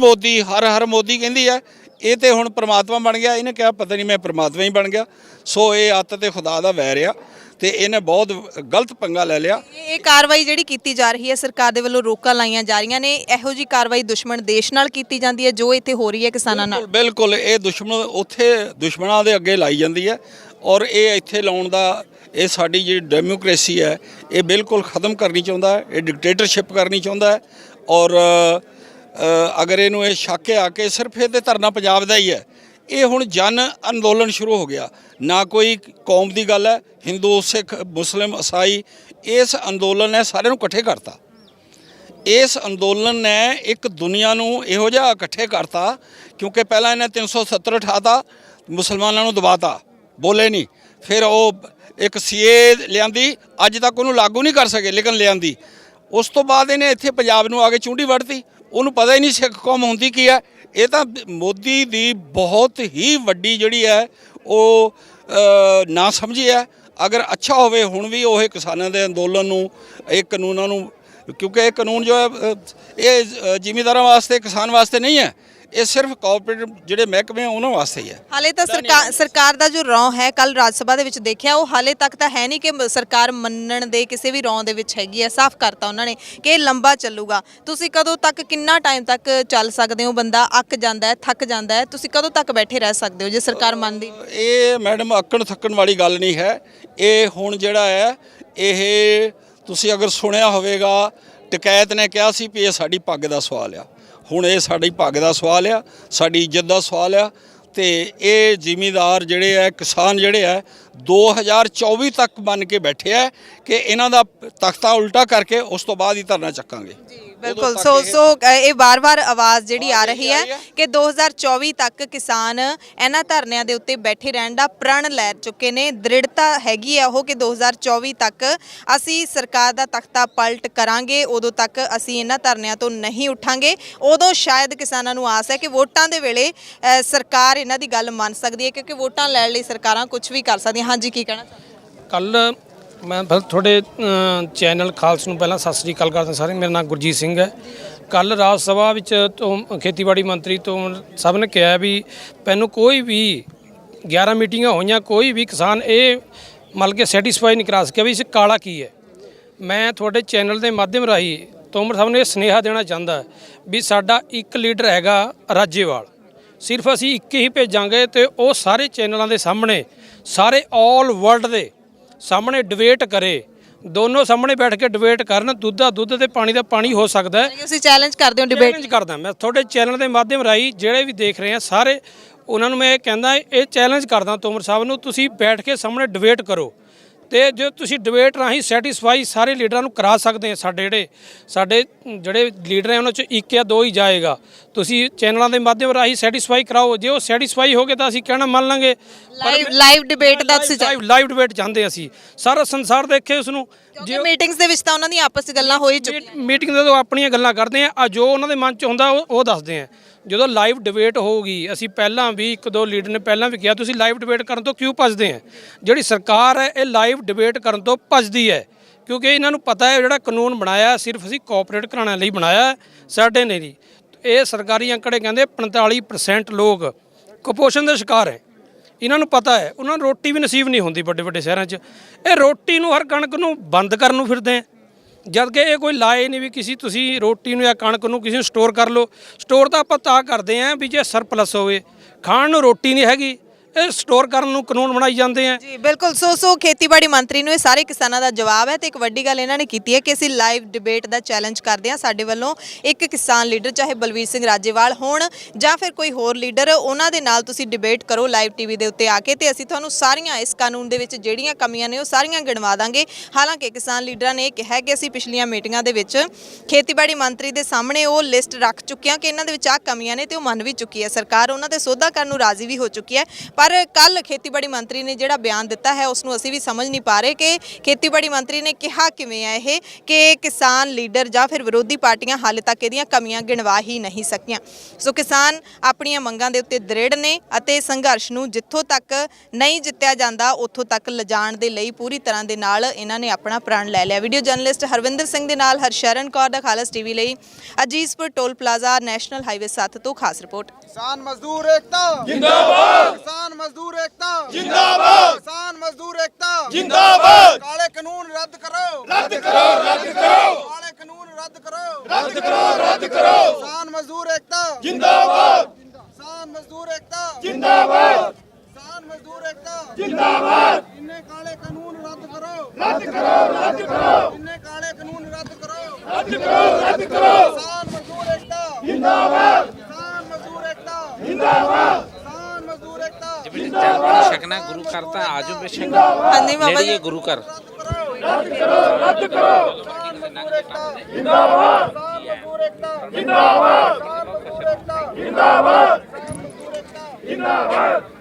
ਮੋਦੀ ਕਹਿੰਦੀ ਹੈ। ਇਹ ਤੇ ਹੁਣ ਪ੍ਰਮਾਤਮਾ ਬਣ ਗਿਆ, ਇਹਨੇ ਕਿਹਾ ਪਤਾ ਨਹੀਂ ਮੈਂ ਪ੍ਰਮਾਤਮਾ ਹੀ ਬਣ ਗਿਆ। ਸੋ ਇਹ ਅੱਤ ਤੇ ਖੁਦਾ ਦਾ ਵੈਰ ਆ ਤੇ ਇਹਨੇ ਬਹੁਤ ਗਲਤ ਪੰਗਾ ਲੈ ਲਿਆ। ਇਹ ਕਾਰਵਾਈ ਜਿਹੜੀ ਕੀਤੀ ਜਾ ਰਹੀ ਹੈ ਸਰਕਾਰ ਦੇ ਵੱਲੋਂ, ਰੋਕਾਂ ਲਾਈਆਂ ਜਾ ਰਹੀਆਂ ਨੇ, ਇਹੋ ਜੀ ਕਾਰਵਾਈ ਦੁਸ਼ਮਣ ਦੇਸ਼ ਨਾਲ ਕੀਤੀ ਜਾਂਦੀ ਹੈ ਜੋ ਇੱਥੇ ਹੋ ਰਹੀ ਹੈ ਕਿਸਾਨਾਂ ਨਾਲ। ਬਿਲਕੁਲ ਇਹ ਉੱਥੇ ਦੁਸ਼ਮਣਾਂ ਦੇ ਅੱਗੇ ਲਾਈ ਜਾਂਦੀ ਹੈ ਔਰ ਇਹ ਇੱਥੇ ਲਾਉਣ ਦਾ, ਇਹ ਸਾਡੀ ਜਿਹੜੀ ਡੈਮੋਕ੍ਰੇਸੀ ਹੈ ਇਹ ਬਿਲਕੁਲ ਖਤਮ ਕਰਨੀ ਚਾਹੁੰਦਾ ਹੈ, ਇਹ ਡਿਕਟੇਟਰਸ਼ਿਪ ਕਰਨੀ ਚਾਹੁੰਦਾ ਹੈ। ਔਰ ਅਗਰ ਇਹਨੂੰ ਇਹ ਸ਼ੱਕ ਆ ਕਿ ਸਿਰਫ ਇਹ ਤੇ ਧਰਨਾ ਪੰਜਾਬ ਦਾ ਹੀ ਹੈ, ਇਹ ਹੁਣ ਜਨ ਅੰਦੋਲਨ ਸ਼ੁਰੂ ਹੋ ਗਿਆ। ਨਾ ਕੋਈ ਕੌਮ ਦੀ ਗੱਲ ਹੈ, ਹਿੰਦੂ ਸਿੱਖ ਮੁਸਲਿਮ ਈਸਾਈ, ਇਸ ਅੰਦੋਲਨ ਨੇ ਸਾਰਿਆਂ ਨੂੰ ਇਕੱਠੇ ਕਰਤਾ। ਇਸ ਅੰਦੋਲਨ ਨੇ ਇੱਕ ਦੁਨੀਆ ਨੂੰ ਇਹੋ ਜਿਹਾ ਇਕੱਠੇ ਕਰਤਾ ਕਿਉਂਕਿ ਪਹਿਲਾਂ ਇਹਨੇ 370 ਉਠਾਤਾ, ਮੁਸਲਮਾਨਾਂ ਨੂੰ ਦਬਾਤਾ, ਬੋਲੇ ਨਹੀਂ। ਫਿਰ ਉਹ ਇੱਕ ਸੀਏ ਲਿਆਂਦੀ, ਅੱਜ ਤੱਕ ਉਹਨੂੰ ਲਾਗੂ ਨਹੀਂ ਕਰ ਸਕੇ ਲੇਕਿਨ ਲਿਆਂਦੀ। ਉਸ ਤੋਂ ਬਾਅਦ ਇਹਨੇ ਇੱਥੇ ਪੰਜਾਬ ਨੂੰ ਆ ਕੇ ਚੁੰਡੀ ਵੜਤੀ, ਉਹਨੂੰ ਪਤਾ ਹੀ ਨਹੀਂ ਸਿੱਖ ਕੌਮ ਹੁੰਦੀ ਕੀ ਹੈ। ਇਹ ਤਾਂ ਮੋਦੀ ਦੀ ਬਹੁਤ ਹੀ ਵੱਡੀ ਜਿਹੜੀ ਹੈ ਉਹ ਨਾ ਸਮਝੀ ਹੈ। ਅਗਰ ਅੱਛਾ ਹੋਵੇ ਹੁਣ ਵੀ ਉਹ ਕਿਸਾਨਾਂ ਦੇ ਅੰਦੋਲਨ ਨੂੰ, ਇਹ ਕਾਨੂੰਨਾਂ ਨੂੰ, ਕਿਉਂਕਿ ਇਹ ਕਾਨੂੰਨ ਜੋ ਹੈ ਇਹ ਜ਼ਿਮੀਂਦਾਰਾਂ ਵਾਸਤੇ, ਕਿਸਾਨ ਵਾਸਤੇ ਨਹੀਂ ਹੈ, ਇਹ ਸਿਰਫ ਕੋਆਪਰੇਟਿਵ ਜਿਹੜੇ ਮਹਿਕਮੇ ਉਹਨਾਂ ਵਾਸਤੇ ਹੀ ਹੈ। ਹਾਲੇ ਤਾਂ ਸਰਕਾਰ ਦਾ ਜੋ ਰੌਂ ਹੈ, ਕੱਲ ਰਾਜ ਸਭਾ ਦੇ ਵਿੱਚ ਦੇਖਿਆ, ਉਹ ਹਾਲੇ ਤੱਕ ਤਾਂ ਹੈ ਨਹੀਂ ਕਿ ਸਰਕਾਰ ਮੰਨਣ ਦੇ ਕਿਸੇ ਵੀ ਰੌਂ ਦੇ ਵਿੱਚ ਹੈਗੀ ਹੈ। ਸਾਫ਼ ਕਰਤਾ ਉਹਨਾਂ ਨੇ ਕਿ ਇਹ ਲੰਬਾ ਚੱਲੂਗਾ। ਤੁਸੀਂ ਕਦੋਂ ਤੱਕ, ਕਿੰਨਾ ਟਾਈਮ ਤੱਕ ਚੱਲ ਸਕਦੇ ਹੋ? ਬੰਦਾ ਅੱਕ ਜਾਂਦਾ ਹੈ, ਥੱਕ ਜਾਂਦਾ ਹੈ, ਤੁਸੀਂ ਕਦੋਂ ਤੱਕ ਬੈਠੇ ਰਹਿ ਸਕਦੇ ਹੋ ਜੇ ਸਰਕਾਰ ਮੰਨਦੀ? ਇਹ ਮੈਡਮ ਅੱਕਣ ਥੱਕਣ ਵਾਲੀ ਗੱਲ ਨਹੀਂ ਹੈ। ਇਹ ਹੁਣ ਜਿਹੜਾ ਹੈ ਇਹ ਤੁਸੀਂ ਅਗਰ ਸੁਣਿਆ ਹੋਵੇਗਾ, ਟਕੈਤ ਨੇ ਕਿਹਾ ਸੀ ਵੀ ਇਹ ਸਾਡੀ ਪੱਗ ਦਾ ਸਵਾਲ ਆ। ਹੁਣ ਇਹ ਸਾਡੀ ਪੱਗ ਦਾ ਸਵਾਲ ਆ, ਸਾਡੀ ਇੱਜ਼ਤ ਦਾ ਸਵਾਲ ਆ। ਤੇ ਇਹ ਜ਼ਿਮੀਂਦਾਰ ਜਿਹੜੇ ਆ, ਕਿਸਾਨ ਜਿਹੜੇ ਆ 2024 ਤੱਕ ਮੰਨ ਕੇ ਬੈਠੇ ਆ ਕਿ ਇਹਨਾਂ ਦਾ ਤਖਤਾ ਉਲਟਾ ਕਰਕੇ ਉਸ ਤੋਂ ਬਾਅਦ ਹੀ ਧਰਨਾ ਚੱਕਾਂਗੇ। ਬਿਲਕੁਲ। ਸੋ ਇਹ ਵਾਰ-ਵਾਰ ਆਵਾਜ਼ ਜਿਹੜੀ ਆ ਰਹੀ ਹੈ ਕਿ 2024 ਤੱਕ ਕਿਸਾਨ ਇਹਨਾਂ ਧਰਨਿਆਂ ਦੇ ਉੱਤੇ ਬੈਠੇ ਰਹਿਣ ਦਾ ਪ੍ਰਣ ਲੈ ਚੁੱਕੇ ਨੇ। ਦ੍ਰਿੜਤਾ ਹੈਗੀ ਹੈ ਉਹ ਕਿ 2024 ਤੱਕ ਅਸੀਂ ਸਰਕਾਰ ਦਾ ਤਖਤਾ ਪਲਟ ਕਰਾਂਗੇ, ਉਦੋਂ ਤੱਕ ਅਸੀਂ ਇਹਨਾਂ ਧਰਨਿਆਂ ਤੋਂ ਨਹੀਂ ਉੱਠਾਂਗੇ। ਉਦੋਂ ਸ਼ਾਇਦ ਕਿਸਾਨਾਂ ਨੂੰ ਆਸ ਹੈ ਕਿ ਵੋਟਾਂ ਦੇ ਵੇਲੇ ਸਰਕਾਰ ਇਹਨਾਂ ਦੀ ਗੱਲ ਮੰਨ ਸਕਦੀ ਹੈ, ਕਿਉਂਕਿ ਵੋਟਾਂ ਲੈਣ ਲਈ ਸਰਕਾਰਾਂ ਕੁਝ ਵੀ ਕਰ ਸਕਦੀਆਂ। ਹਾਂਜੀ, ਕੀ ਕਹਿਣਾ ਚਾਹੁੰਦੇ? ਕੱਲ ਮੈਂ ਤੁਹਾਡੇ ਚੈਨਲ ਖਾਲਸ ਨੂੰ ਪਹਿਲਾਂ ਸਤਿ ਸ੍ਰੀ ਅਕਾਲ ਕਰਦਾ ਸਾਰੇ। ਮੇਰਾ ਨਾਮ ਗੁਰਜੀਤ ਸਿੰਘ ਹੈ। ਕੱਲ ਰਾਜ ਸਭਾ ਵਿੱਚ ਤੋਂ ਖੇਤੀਬਾੜੀ ਮੰਤਰੀ ਤੋਂ ਸਭ ਨੇ ਕਿਹਾ ਵੀ ਮੈਨੂੰ ਕੋਈ ਵੀ 11 ਮੀਟਿੰਗਾਂ ਹੋਈਆਂ, ਕੋਈ ਵੀ ਕਿਸਾਨ ਇਹ ਮਤਲਬ ਕਿ ਸੈਟੀਸਫਾਈ ਨਹੀਂ ਕਰਾ ਸਕਿਆ ਵੀ ਇਸ ਕਾਲਾ ਕੀ ਹੈ। ਮੈਂ ਤੁਹਾਡੇ ਚੈਨਲ ਦੇ ਮਾਧਿਅਮ ਰਾਹੀਂ ਤੋਮਰ ਸਾਹਿਬ ਨੂੰ ਇਹ ਸੁਨੇਹਾ ਦੇਣਾ ਚਾਹੁੰਦਾ ਵੀ ਸਾਡਾ ਇੱਕ ਲੀਡਰ ਹੈਗਾ ਰਾਜੇਵਾਲ, ਸਿਰਫ ਅਸੀਂ ਇੱਕ ਹੀ ਭੇਜਾਂਗੇ ਤੇ ਉਹ ਸਾਰੇ ਚੈਨਲਾਂ ਦੇ ਸਾਹਮਣੇ, ਸਾਰੇ ਆਲ ਵਰਲਡ ਦੇ ਸਾਹਮਣੇ ਡਿਬੇਟ ਕਰੇ, ਦੋਨੋਂ ਸਾਹਮਣੇ ਬੈਠ ਕੇ ਡਿਬੇਟ ਕਰਨ। ਦੁੱਧ ਦਾ ਦੁੱਧ ਤੇ ਪਾਣੀ ਦਾ ਪਾਣੀ ਹੋ ਸਕਦਾ ਹੈ। ਤੁਸੀਂ ਚੈਲੰਜ ਕਰਦੇ ਹੋ ਡਿਬੇਟ? ਚੈਲੰਜ ਕਰਦਾ ਮੈਂ ਤੁਹਾਡੇ ਚੈਨਲ ਦੇ ਮਾਧਿਅਮ ਰਾਹੀਂ, ਜਿਹੜੇ ਵੀ ਦੇਖ ਰਹੇ ਆ ਸਾਰੇ ਉਹਨਾਂ ਨੂੰ ਮੈਂ ਇਹ ਕਹਿੰਦਾ, ਇਹ ਚੈਲੰਜ ਕਰਦਾ ਤੋਮਰ ਸਾਹਿਬ ਨੂੰ, ਤੁਸੀਂ ਬੈਠ ਕੇ ਸਾਹਮਣੇ ਡਿਬੇਟ ਕਰੋ। ਤੇ ਜੇ ਤੁਸੀਂ ਡਿਬੇਟ ਰਾਹੀਂ ਸੈਟੀਸਫਾਈ ਸਾਰੇ ਲੀਡਰਾਂ ਨੂੰ ਕਰਾ ਸਕਦੇ ਆ, ਸਾਡੇ ਜਿਹੜੇ ਲੀਡਰ ਹੈ ਉਹਨਾਂ 'ਚ ਇੱਕ ਜਾਂ ਦੋ ਹੀ ਜਾਏਗਾ। ਤੁਸੀਂ ਚੈਨਲਾਂ ਦੇ ਮਾਧਿਅਮ ਰਾਹੀਂ ਸੈਟੀਸਫਾਈ ਕਰਾਓ। ਜੇ ਉਹ ਸੈਟੀਸਫਾਈ ਹੋ ਗਏ ਤਾਂ ਅਸੀਂ ਕਹਿਣਾ ਮੰਨ ਲਾਂਗੇ। ਲਾਈਵ ਡਿਬੇਟ ਦਾ ਤੁਸੀਂ ਲਾਈਵ ਡਿਬੇਟ ਚਾਹੁੰਦੇ ਅਸੀਂ, ਸਾਰਾ ਸੰਸਾਰ ਦੇਖੇ ਉਸ ਨੂੰ। ਜੇ ਮੀਟਿੰਗਸ ਦੇ ਵਿੱਚ ਤਾਂ ਉਹਨਾਂ ਦੀਆਂ ਆਪਸ 'ਚ ਗੱਲਾਂ ਹੋਈ ਚੁੱਕੀਆਂ, ਮੀਟਿੰਗ ਦੇ ਤੋਂ ਆਪਣੀਆਂ ਗੱਲਾਂ ਕਰਦੇ ਆ, ਜੋ ਉਹਨਾਂ ਦੇ ਮਨ 'ਚ ਹੁੰਦਾ ਉਹ ਦੱਸਦੇ ਆ। ਜਦੋਂ ਲਾਈਵ ਡਿਬੇਟ ਹੋਊਗੀ, ਅਸੀਂ ਪਹਿਲਾਂ ਵੀ ਇੱਕ ਦੋ ਲੀਡਰ ਨੇ ਪਹਿਲਾਂ ਵੀ ਕਿਹਾ ਤੁਸੀਂ ਲਾਈਵ ਡਿਬੇਟ ਕਰਨ ਤੋਂ ਕਿਉਂ ਭੱਜਦੇ ਆ? ਜਿਹੜੀ ਸਰਕਾਰ ਹੈ ਇਹ ਲਾਈਵ ਡਿਬੇਟ ਕਰਨ ਤੋਂ ਭੱਜਦੀ ਹੈ ਕਿਉਂਕਿ ਇਹਨਾਂ ਨੂੰ ਪਤਾ ਹੈ ਜਿਹੜਾ ਕਾਨੂੰਨ ਬਣਾਇਆ ਸਿਰਫ ਅਸੀਂ ਕੋਆਪਰੇਟ ਕਰਾਉਣ ਲਈ ਬਣਾਇਆ, ਸਾਡੇ ਨੇ ਨਹੀਂ। ਇਹ ਸਰਕਾਰੀ ਅੰਕੜੇ ਕਹਿੰਦੇ 45% ਲੋਕ ਕੁਪੋਸ਼ਣ ਦੇ ਸ਼ਿਕਾਰ ਹੈ। ਇਹਨਾਂ ਨੂੰ ਪਤਾ ਹੈ, ਉਹਨਾਂ ਨੂੰ ਰੋਟੀ ਵੀ ਨਸੀਬ ਨਹੀਂ ਹੁੰਦੀ ਵੱਡੇ ਵੱਡੇ ਸ਼ਹਿਰਾਂ 'ਚ। ਇਹ ਰੋਟੀ ਨੂੰ, ਹਰ ਕਣਕ ਨੂੰ ਬੰਦ ਕਰਨ ਨੂੰ ਫਿਰਦੇ ਆ, ਜਦ ਕਿ ਇਹ ਕੋਈ ਲਾਏ ਨਹੀਂ ਵੀ ਕਿਸੇ ਤੁਸੀਂ ਰੋਟੀ ਨੂੰ ਜਾਂ ਕਣਕ ਨੂੰ ਕਿਸੇ ਨੂੰ ਸਟੋਰ ਕਰ ਲਓ। ਸਟੋਰ ਤਾਂ ਆਪਾਂ ਤਾਂ ਕਰਦੇ ਆਂ ਵੀ ਜੇ ਸਰਪਲਸ ਹੋਵੇ, ਖਾਣ ਨੂੰ ਰੋਟੀ ਨਹੀਂ ਹੈਗੀ, ਇਹ ਸਟੋਰ ਕਰਨ ਨੂੰ ਕਾਨੂੰਨ ਬਣਾਈ ਜਾਂਦੇ ਆ। ਜੀ ਬਿਲਕੁਲ। ਸੋ ਖੇਤੀਬਾੜੀ ਮੰਤਰੀ ਨੂੰ ਇਹ ਸਾਰੇ ਕਿਸਾਨਾਂ ਦਾ ਜਵਾਬ ਹੈ ਤੇ ਇੱਕ ਵੱਡੀ ਗੱਲ ਇਹਨਾਂ ਨੇ ਕੀਤੀ ਹੈ ਕਿ ਅਸੀਂ ਲਾਈਵ ਡਿਬੇਟ ਦਾ ਚੈਲੰਜ ਕਰਦੇ ਹਾਂ। ਸਾਡੇ ਵੱਲੋਂ ਇੱਕ ਕਿਸਾਨ ਲੀਡਰ, ਚਾਹੇ ਬਲਵੀਰ ਸਿੰਘ ਰਾਜੇਵਾਲ ਹੋਣ ਜਾਂ ਫਿਰ ਕੋਈ ਹੋਰ ਲੀਡਰ, ਉਹਨਾਂ ਦੇ ਨਾਲ ਤੁਸੀਂ ਡਿਬੇਟ ਕਰੋ ਲਾਈਵ ਟੀਵੀ ਦੇ ਉੱਤੇ ਆ ਕੇ, ਤੇ ਅਸੀਂ ਤੁਹਾਨੂੰ ਸਾਰੀਆਂ ਇਸ ਕਾਨੂੰਨ ਦੇ ਵਿੱਚ ਜਿਹੜੀਆਂ ਕਮੀਆਂ ਨੇ ਉਹ ਸਾਰੀਆਂ ਗਿਣਵਾ ਦਾਂਗੇ। ਹਾਲਾਂਕਿ ਕਿਸਾਨ ਲੀਡਰਾਂ ਨੇ ਇਹ ਕਿਹਾ ਕਿ ਅਸੀਂ ਪਿਛਲੀਆਂ ਮੀਟਿੰਗਾਂ ਦੇ ਵਿੱਚ ਖੇਤੀਬਾੜੀ ਮੰਤਰੀ ਦੇ ਸਾਹਮਣੇ ਉਹ ਲਿਸਟ ਰੱਖ ਚੁੱਕੇ ਹਾਂ ਕਿ ਇਹਨਾਂ ਦੇ ਵਿੱਚ ਆਹ ਕਮੀਆਂ ਨੇ ਤੇ ਉਹ ਮੰਨ ਵੀ ਚੁੱਕੀ ਹੈ ਸਰਕਾਰ, ਉਹਨਾਂ ਤੇ ਸੋਧਾ ਕਰਨ ਨੂੰ ਰਾਜ਼ੀ ਵੀ ਹੋ ਚੁੱਕੀ ਹੈ। ਪਰ ਪਰ ਕੱਲ ਖੇਤੀਬਾੜੀ ਮੰਤਰੀ ਨੇ ਜਿਹੜਾ ਬਿਆਨ ਦਿੱਤਾ ਹੈ ਉਸ ਨੂੰ ਅਸੀਂ ਵੀ ਸਮਝ ਨਹੀਂ ਪਾ ਰਹੇ ਕਿ ਖੇਤੀਬਾੜੀ ਮੰਤਰੀ ਨੇ ਕਿਹਾ ਕਿਵੇਂ ਹੈ ਇਹ ਕਿ ਕਿਸਾਨ ਲੀਡਰ ਜਾਂ ਫਿਰ ਵਿਰੋਧੀ ਪਾਰਟੀਆਂ ਹਾਲੇ ਤੱਕ ਇਹਦੀਆਂ ਕਮੀਆਂ ਗਿਣਵਾ ਹੀ ਨਹੀਂ ਸਕੀਆਂ। ਸੋ ਕਿਸਾਨ ਆਪਣੀਆਂ ਮੰਗਾਂ ਦੇ ਉੱਤੇ ਦ੍ਰਿੜ ਨੇ ਅਤੇ ਸੰਘਰਸ਼ ਨੂੰ ਜਿੱਥੋਂ ਤੱਕ ਨਹੀਂ ਜਿੱਤਿਆ ਜਾਂਦਾ ਉੱਥੋਂ ਤੱਕ ਲਿਜਾਣ ਦੇ ਲਈ ਪੂਰੀ ਤਰ੍ਹਾਂ ਦੇ ਨਾਲ ਇਹਨਾਂ ਨੇ ਆਪਣਾ ਪ੍ਰਾਣ ਲੈ ਲਿਆ। ਵੀਡੀਓ ਜਰਨਲਿਸਟ ਹਰਵਿੰਦਰ ਸਿੰਘ ਦੇ ਨਾਲ ਹਰਸ਼ਰਨ ਕੌਰ ਦਾ ਖਾਲਸ ਟੀਵੀ ਲਈ ਅਜੀਜ਼ਪੁਰ ਟੋਲ ਪਲਾਜ਼ਾ ਨੈਸ਼ਨਲ ਹਾਈਵੇ 7 ਤੋਂ ਖਾਸ ਰਿਪੋर्ट। किसान मजदूर एकता जिंदाबाद, किसान मजदूर एकता जिंदाबाद, किसान मजदूर एकता जिंदाबाद। काले कानून रद्द करो, रद्द करो, रद्द करो, काले कानून रद्द करो, रद्द करो, रद्द करो। किसान मजदूर एकता जिंदाबाद, किसान मजदूर एकता जिंदाबाद, किसान मजदूर एकता जिंदाबाद। इन्हें काले कानून रद्द करो, रद्द करो, रद्द करो, इन्हें काले कानून रद्द करो, रद्द करो, रद्द करो। किसान मजदूर एकता जिंदाबाद, किसान मजदूर एकता जिंदाबाद, किसान मजदूर एकता जिंदाबाद। ਛਕਣਾ ਗੁਰੂ ਘਰ ਤਾਂ ਆਜੋ ਬੇਸ਼ੱਕ ਹਾਂਜੀ ਬਾਬਾ ਨੇੜੇ ਜੀ ਹੀ ਗੁਰੂ ਘਰ। रद्द करो, रद्द करो। किसान मजदूर एकता जिंदाबाद, किसान मजदूर एकता जिंदाबाद, किसान मजदूर एकता जिंदाबाद, किसान मजदूर एकता जिंदाबाद।